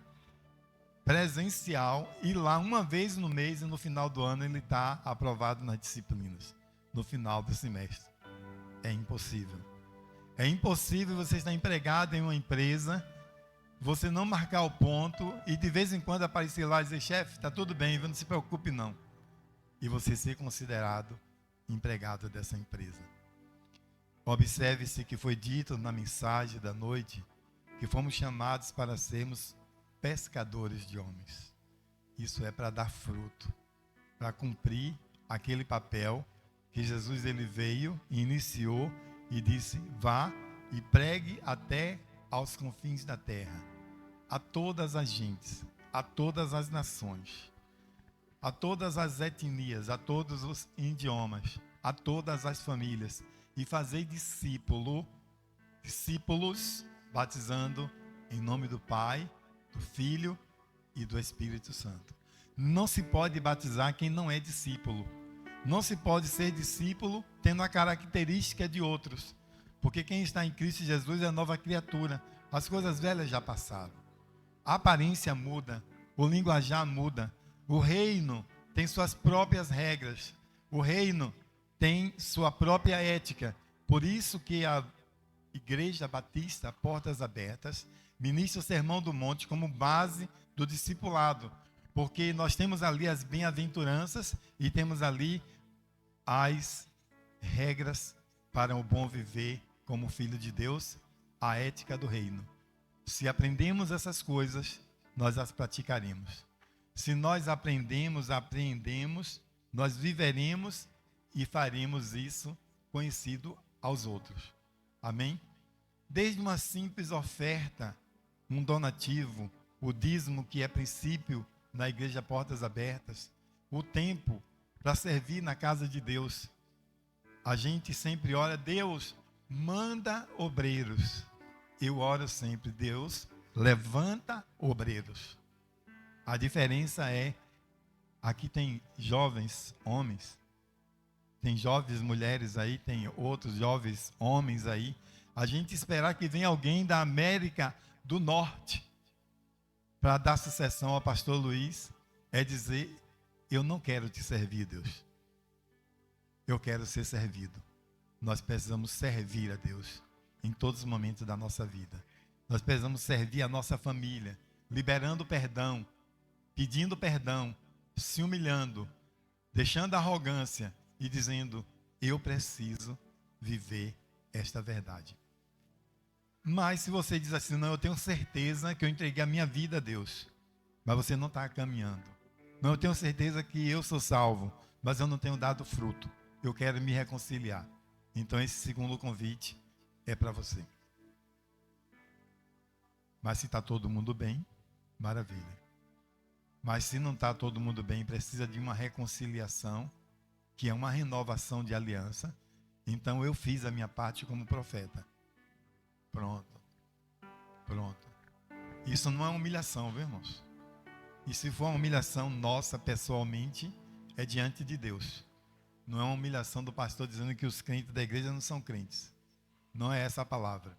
presencial ir lá uma vez no mês e no final do ano ele está aprovado nas disciplinas. No final do semestre. É impossível. É impossível você estar empregado em uma empresa, você não marcar o ponto e de vez em quando aparecer lá e dizer: chefe, está tudo bem, não se preocupe não. E você ser considerado empregado dessa empresa. Observe-se que foi dito na mensagem da noite que fomos chamados para sermos pescadores de homens. Isso é para dar fruto, para cumprir aquele papel que Jesus ele veio, iniciou e disse: vá e pregue até aos confins da terra, a todas as gentes, a todas as nações, a todas as etnias, a todos os idiomas, a todas as famílias, e fazer discípulos, batizando em nome do Pai, do Filho e do Espírito Santo. Não se pode batizar quem não é discípulo. Não se pode ser discípulo tendo a característica de outros. Porque quem está em Cristo Jesus é nova criatura. As coisas velhas já passaram. A aparência muda. O linguajar muda. O reino tem suas próprias regras. O reino tem sua própria ética. Por isso que a Igreja Batista Portas Abertas ministra o Sermão do Monte como base do discipulado, porque nós temos ali as bem-aventuranças e temos ali as regras para o bom viver como filho de Deus, a ética do reino. Se aprendemos essas coisas, nós as praticaremos. Se nós apreendemos, nós viveremos e faremos isso conhecido aos outros. Amém? Desde uma simples oferta, um donativo, o dízimo, que é princípio na Igreja Portas Abertas, o tempo para servir na casa de Deus. A gente sempre ora: Deus, manda obreiros. Eu oro sempre: Deus, levanta obreiros. A diferença é, aqui tem jovens homens, tem jovens mulheres aí, tem outros jovens homens aí. A gente esperar que venha alguém da América do Norte para dar sucessão ao pastor Luiz é dizer: eu não quero te servir, Deus. Eu quero ser servido. Nós precisamos servir a Deus em todos os momentos da nossa vida. Nós precisamos servir a nossa família, liberando perdão, pedindo perdão, se humilhando, deixando a arrogância e dizendo: eu preciso viver esta verdade. Mas se você diz assim: não, eu tenho certeza que eu entreguei a minha vida a Deus, mas você não está caminhando. Não, eu tenho certeza que eu sou salvo, mas eu não tenho dado fruto. Eu quero me reconciliar. Então esse segundo convite é para você. Mas se está todo mundo bem, maravilha. Mas se não está todo mundo bem, precisa de uma reconciliação, que é uma renovação de aliança. Então eu fiz a minha parte como profeta. Pronto. Isso não é humilhação, viu, irmãos? E se for uma humilhação nossa pessoalmente, é diante de Deus. Não é uma humilhação do pastor dizendo que os crentes da igreja não são crentes. Não é essa a palavra.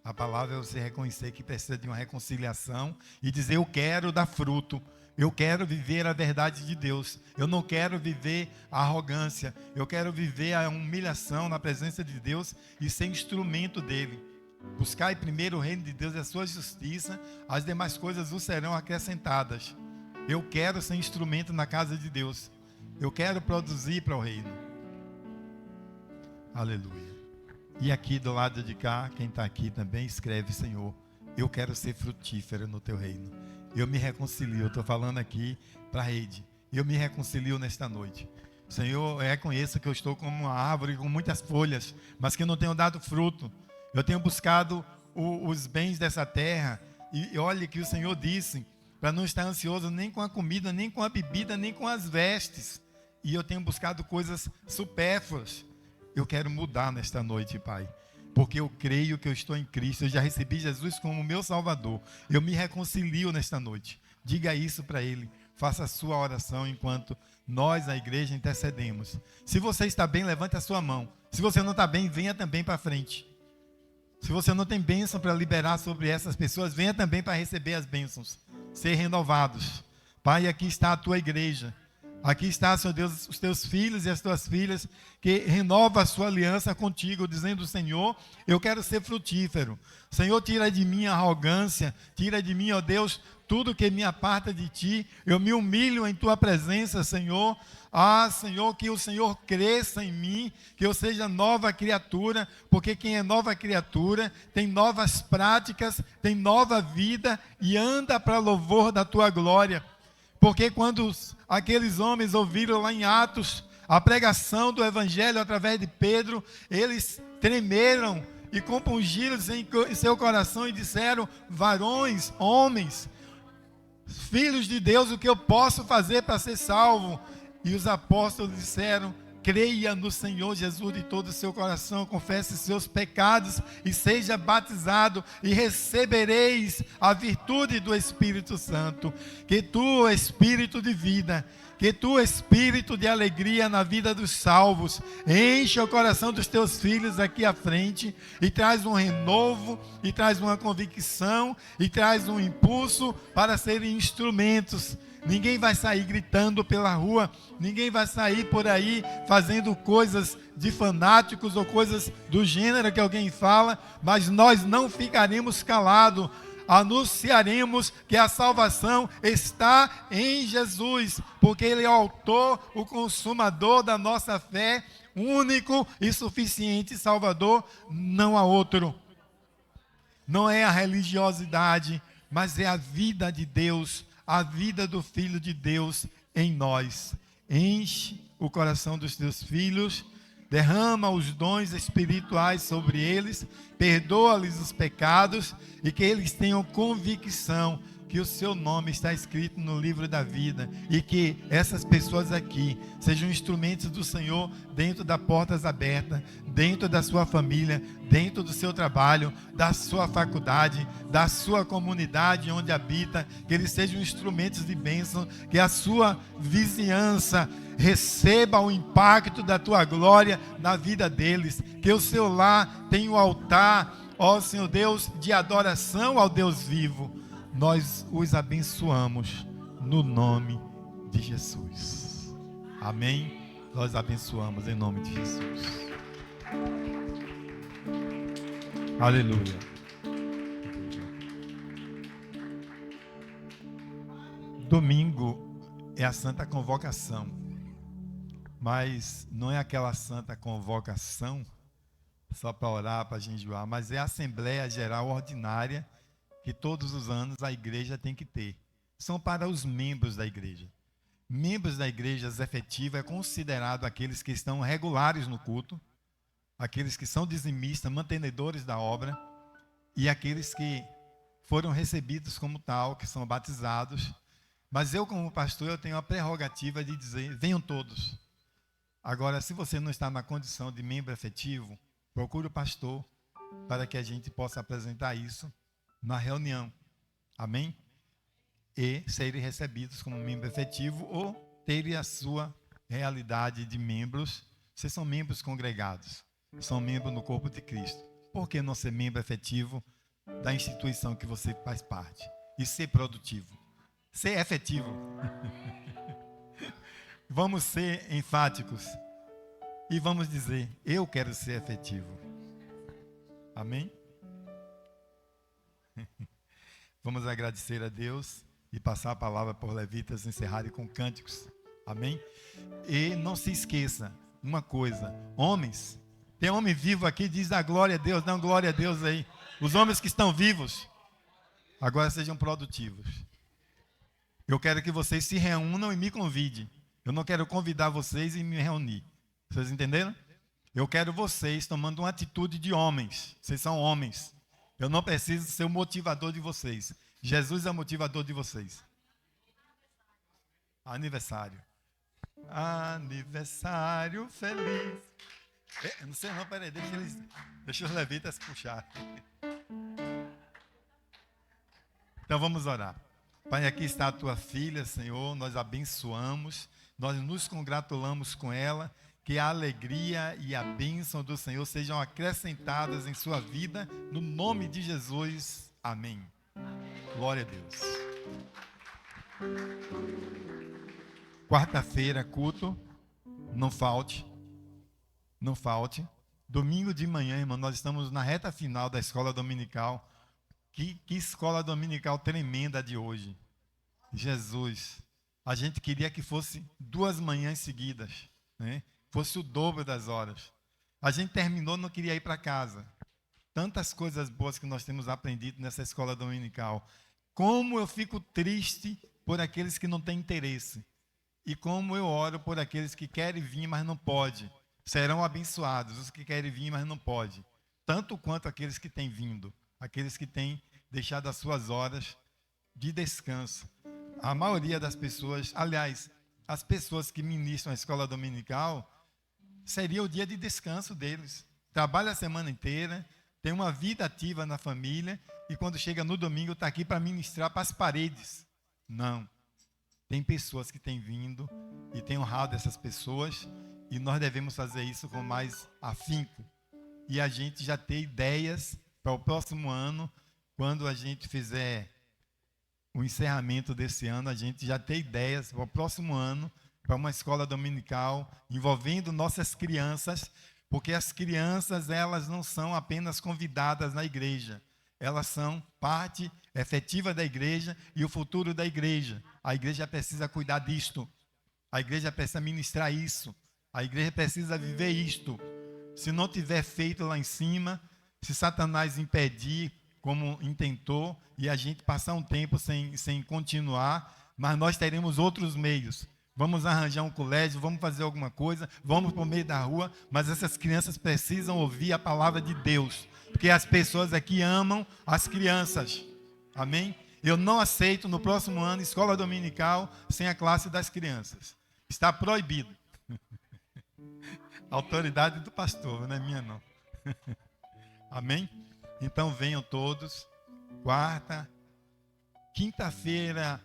A palavra é você reconhecer que precisa de uma reconciliação e dizer: eu quero dar fruto. Eu quero viver a verdade de Deus. Eu não quero viver a arrogância. Eu quero viver a humilhação na presença de Deus e ser instrumento dele. Buscai primeiro o reino de Deus e a sua justiça, as demais coisas vos serão acrescentadas. Eu quero ser instrumento na casa de Deus. Eu quero produzir para o reino. Aleluia. E aqui do lado de cá, quem está aqui também escreve: Senhor, eu quero ser frutífero no teu reino. Eu me reconcilio. Eu estou falando aqui para a rede. Eu me reconcilio nesta noite. Senhor, eu reconheço que eu estou como uma árvore com muitas folhas, mas que eu não tenho dado fruto. Eu tenho buscado os bens dessa terra. E olha que o Senhor disse para não estar ansioso nem com a comida, nem com a bebida, nem com as vestes. E eu tenho buscado coisas supérfluas. Eu quero mudar nesta noite, Pai. Porque eu creio que eu estou em Cristo. Eu já recebi Jesus como meu Salvador. Eu me reconcilio nesta noite. Diga isso para Ele. Faça a sua oração enquanto nós, a igreja, intercedemos. Se você está bem, levante a sua mão. Se você não está bem, venha também para frente. Se você não tem bênção para liberar sobre essas pessoas, venha também para receber as bênçãos. Ser renovados. Pai, aqui está a tua igreja. Aqui está, Senhor Deus, os teus filhos e as tuas filhas, que renova a sua aliança contigo, dizendo: Senhor, eu quero ser frutífero. Senhor, tira de mim a arrogância, tira de mim, ó Deus, tudo que me aparta de ti. Eu me humilho em tua presença, Senhor. Ah, Senhor, que o Senhor cresça em mim, que eu seja nova criatura, porque quem é nova criatura tem novas práticas, tem nova vida e anda para louvor da tua glória. Porque quando aqueles homens ouviram lá em Atos a pregação do Evangelho através de Pedro, eles tremeram e compungiram-se em seu coração e disseram: varões, homens, filhos de Deus, o que eu posso fazer para ser salvo? E os apóstolos disseram: creia no Senhor Jesus de todo o seu coração, confesse seus pecados e seja batizado e recebereis a virtude do Espírito Santo. Que tu, Espírito de vida, que tu, Espírito de alegria na vida dos salvos, enche o coração dos teus filhos aqui à frente e traz um renovo, e traz uma convicção, e traz um impulso para serem instrumentos Ninguém vai sair gritando pela rua, ninguém vai sair por aí fazendo coisas de fanáticos ou coisas do gênero que alguém fala, mas nós não ficaremos calados. Anunciaremos que a salvação está em Jesus, porque Ele é o autor, o consumador da nossa fé, único e suficiente Salvador, não há outro. Não é a religiosidade, mas é a vida de Deus, a vida do Filho de Deus em nós. Enche o coração dos teus filhos, derrama os dons espirituais sobre eles, perdoa-lhes os pecados e que eles tenham convicção que o seu nome está escrito no livro da vida e que essas pessoas aqui sejam instrumentos do Senhor dentro das portas abertas, dentro da sua família, dentro do seu trabalho, da sua faculdade, da sua comunidade onde habita, que eles sejam instrumentos de bênção, que a sua vizinhança receba o impacto da tua glória na vida deles, que o seu lar tenha o altar, ó Senhor Deus, de adoração ao Deus vivo. Nós os abençoamos no nome de Jesus. Amém? Nós abençoamos em nome de Jesus. Aleluia. Domingo é a Santa Convocação, mas não é aquela Santa Convocação só para orar, para jejuar, mas é a Assembleia Geral Ordinária que todos os anos a igreja tem que ter. São para os membros da igreja. Membros da igreja efetiva é considerado aqueles que estão regulares no culto, aqueles que são dizimistas, mantenedores da obra, e aqueles que foram recebidos como tal, que são batizados. Mas eu, como pastor, eu tenho a prerrogativa de dizer, venham todos. Agora, se você não está na condição de membro efetivo, procure o pastor para que a gente possa apresentar isso na reunião, amém? E serem recebidos como membro efetivo ou terem a sua realidade de membros. Vocês são membros congregados, são membros no corpo de Cristo. Por que não ser membro efetivo da instituição que você faz parte? E ser produtivo, ser efetivo. Vamos ser enfáticos e vamos dizer, eu quero ser efetivo. Amém? Vamos agradecer a Deus e passar a palavra por levitas, encerrarem com cânticos. Amém? E não se esqueça uma coisa, homens, tem homem vivo aqui, diz a glória a Deus, dá uma glória a Deus aí. Os homens que estão vivos, agora sejam produtivos. Eu quero que vocês se reúnam e me convidem. Eu não quero convidar vocês e me reunir. Vocês entenderam? Eu quero vocês tomando uma atitude de homens. Vocês são homens. Eu não preciso ser o motivador de vocês. Jesus é o motivador de vocês. Aniversário. Aniversário feliz. Não sei não, peraí, deixa os levitas puxar. Então vamos orar. Pai, aqui está a tua filha, Senhor, nós abençoamos, nós nos congratulamos com ela, que a alegria e a bênção do Senhor sejam acrescentadas em sua vida, no nome de Jesus. Amém. Glória a Deus. Quarta-feira, culto. Não falte. Não falte. Domingo de manhã, irmão, nós estamos na reta final da escola dominical. Que escola dominical tremenda de hoje. Jesus. A gente queria que fosse 2 manhãs seguidas, né? Fosse o dobro das horas. A gente terminou, não queria ir para casa. Tantas coisas boas que nós temos aprendido nessa escola dominical. Como eu fico triste por aqueles que não têm interesse. E como eu oro por aqueles que querem vir, mas não podem. Serão abençoados os que querem vir, mas não podem. Tanto quanto aqueles que têm vindo. Aqueles que têm deixado as suas horas de descanso. A maioria das pessoas, aliás, as pessoas que ministram a escola dominical, seria o dia de descanso deles. Trabalha a semana inteira, tem uma vida ativa na família e quando chega no domingo está aqui para ministrar para as paredes. Não. Tem pessoas que têm vindo e têm honrado essas pessoas e nós devemos fazer isso com mais afinco. E a gente já tem ideias para o próximo ano, quando a gente fizer o encerramento desse ano, a gente já tem ideias para o próximo ano, para uma escola dominical, envolvendo nossas crianças, porque as crianças, elas não são apenas convidadas na igreja, elas são parte efetiva da igreja e o futuro da igreja. A igreja precisa cuidar disto, a igreja precisa ministrar isso, a igreja precisa viver isto. Se não tiver feito lá em cima, se Satanás impedir, como intentou, e a gente passar um tempo sem continuar, mas nós teremos outros meios. Vamos arranjar um colégio, vamos fazer alguma coisa, vamos para o meio da rua, mas essas crianças precisam ouvir a palavra de Deus, porque as pessoas aqui amam as crianças. Amém? Eu não aceito no próximo ano escola dominical sem a classe das crianças. Está proibido. A autoridade do pastor, não é minha não. Amém? Então venham todos, quarta, quinta-feira,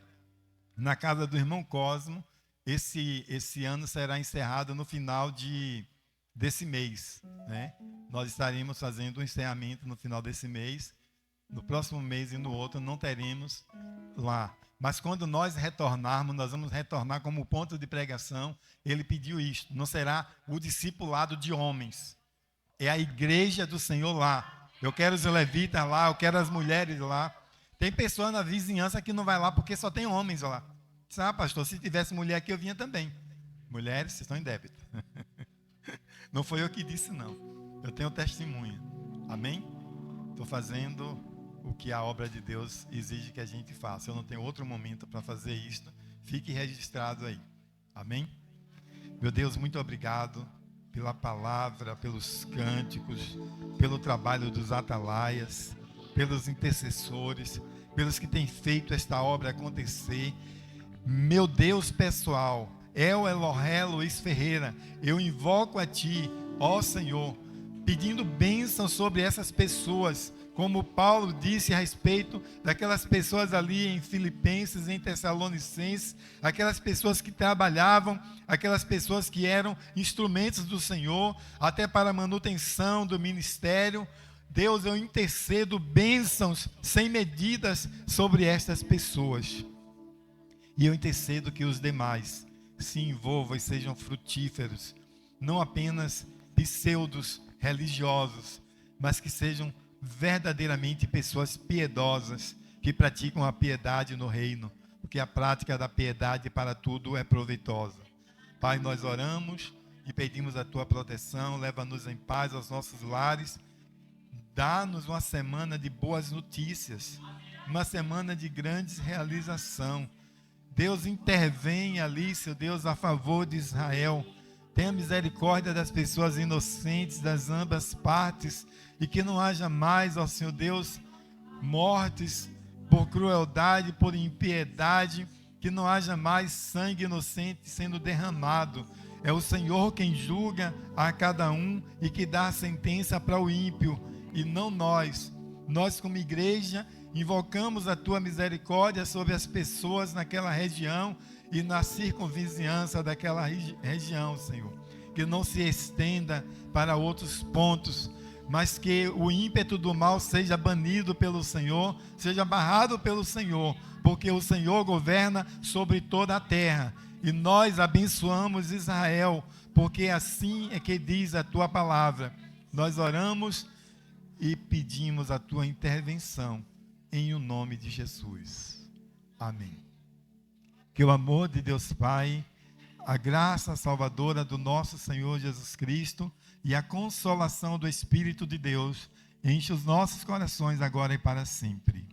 na casa do irmão Cosmo. Esse ano será encerrado no final desse mês, né? Nós estaremos fazendo um encerramento no final desse mês. No próximo mês e no outro não teremos lá. Mas quando nós retornarmos, nós vamos retornar como ponto de pregação. Ele pediu isto: não será o discipulado de homens, é a igreja do Senhor lá. Eu quero os levitas lá, eu quero as mulheres lá. Tem pessoa na vizinhança que não vai lá porque só tem homens lá. Ah, pastor, se tivesse mulher aqui eu vinha também. Mulheres, vocês estão em débito. Não foi eu que disse, não. Eu tenho testemunha. Amém? Estou fazendo o que a obra de Deus exige que a gente faça. Eu não tenho outro momento para fazer isto. Fique registrado aí. Amém? Meu Deus, muito obrigado pela palavra, pelos cânticos, pelo trabalho dos atalaias, pelos intercessores, pelos que têm feito esta obra acontecer. Meu Deus pessoal, El Elohé Luiz Ferreira, eu invoco a Ti, ó Senhor, pedindo bênção sobre essas pessoas, como Paulo disse a respeito daquelas pessoas ali em Filipenses, em Tessalonicenses, aquelas pessoas que trabalhavam, aquelas pessoas que eram instrumentos do Senhor, até para a manutenção do ministério. Deus, eu intercedo bênçãos sem medidas sobre estas pessoas. E eu intercedo que os demais se envolvam e sejam frutíferos, não apenas pseudos religiosos, mas que sejam verdadeiramente pessoas piedosas, que praticam a piedade no reino, porque a prática da piedade para tudo é proveitosa. Pai, nós oramos e pedimos a Tua proteção, leva-nos em paz aos nossos lares, dá-nos uma semana de boas notícias, uma semana de grandes realização. Deus, intervém ali, seu Deus, a favor de Israel. Tenha misericórdia das pessoas inocentes, das ambas partes, e que não haja mais, ó Senhor Deus, mortes por crueldade, por impiedade, que não haja mais sangue inocente sendo derramado. É o Senhor quem julga a cada um e que dá a sentença para o ímpio, e não nós. Nós, como igreja, invocamos a Tua misericórdia sobre as pessoas naquela região e na circunvizinhança daquela região, Senhor. Que não se estenda para outros pontos, mas que o ímpeto do mal seja banido pelo Senhor, seja barrado pelo Senhor, porque o Senhor governa sobre toda a terra. E nós abençoamos Israel, porque assim é que diz a Tua palavra. Nós oramos e pedimos a Tua intervenção, em o nome de Jesus. Amém. Que o amor de Deus Pai, a graça salvadora do nosso Senhor Jesus Cristo e a consolação do Espírito de Deus enche os nossos corações agora e para sempre.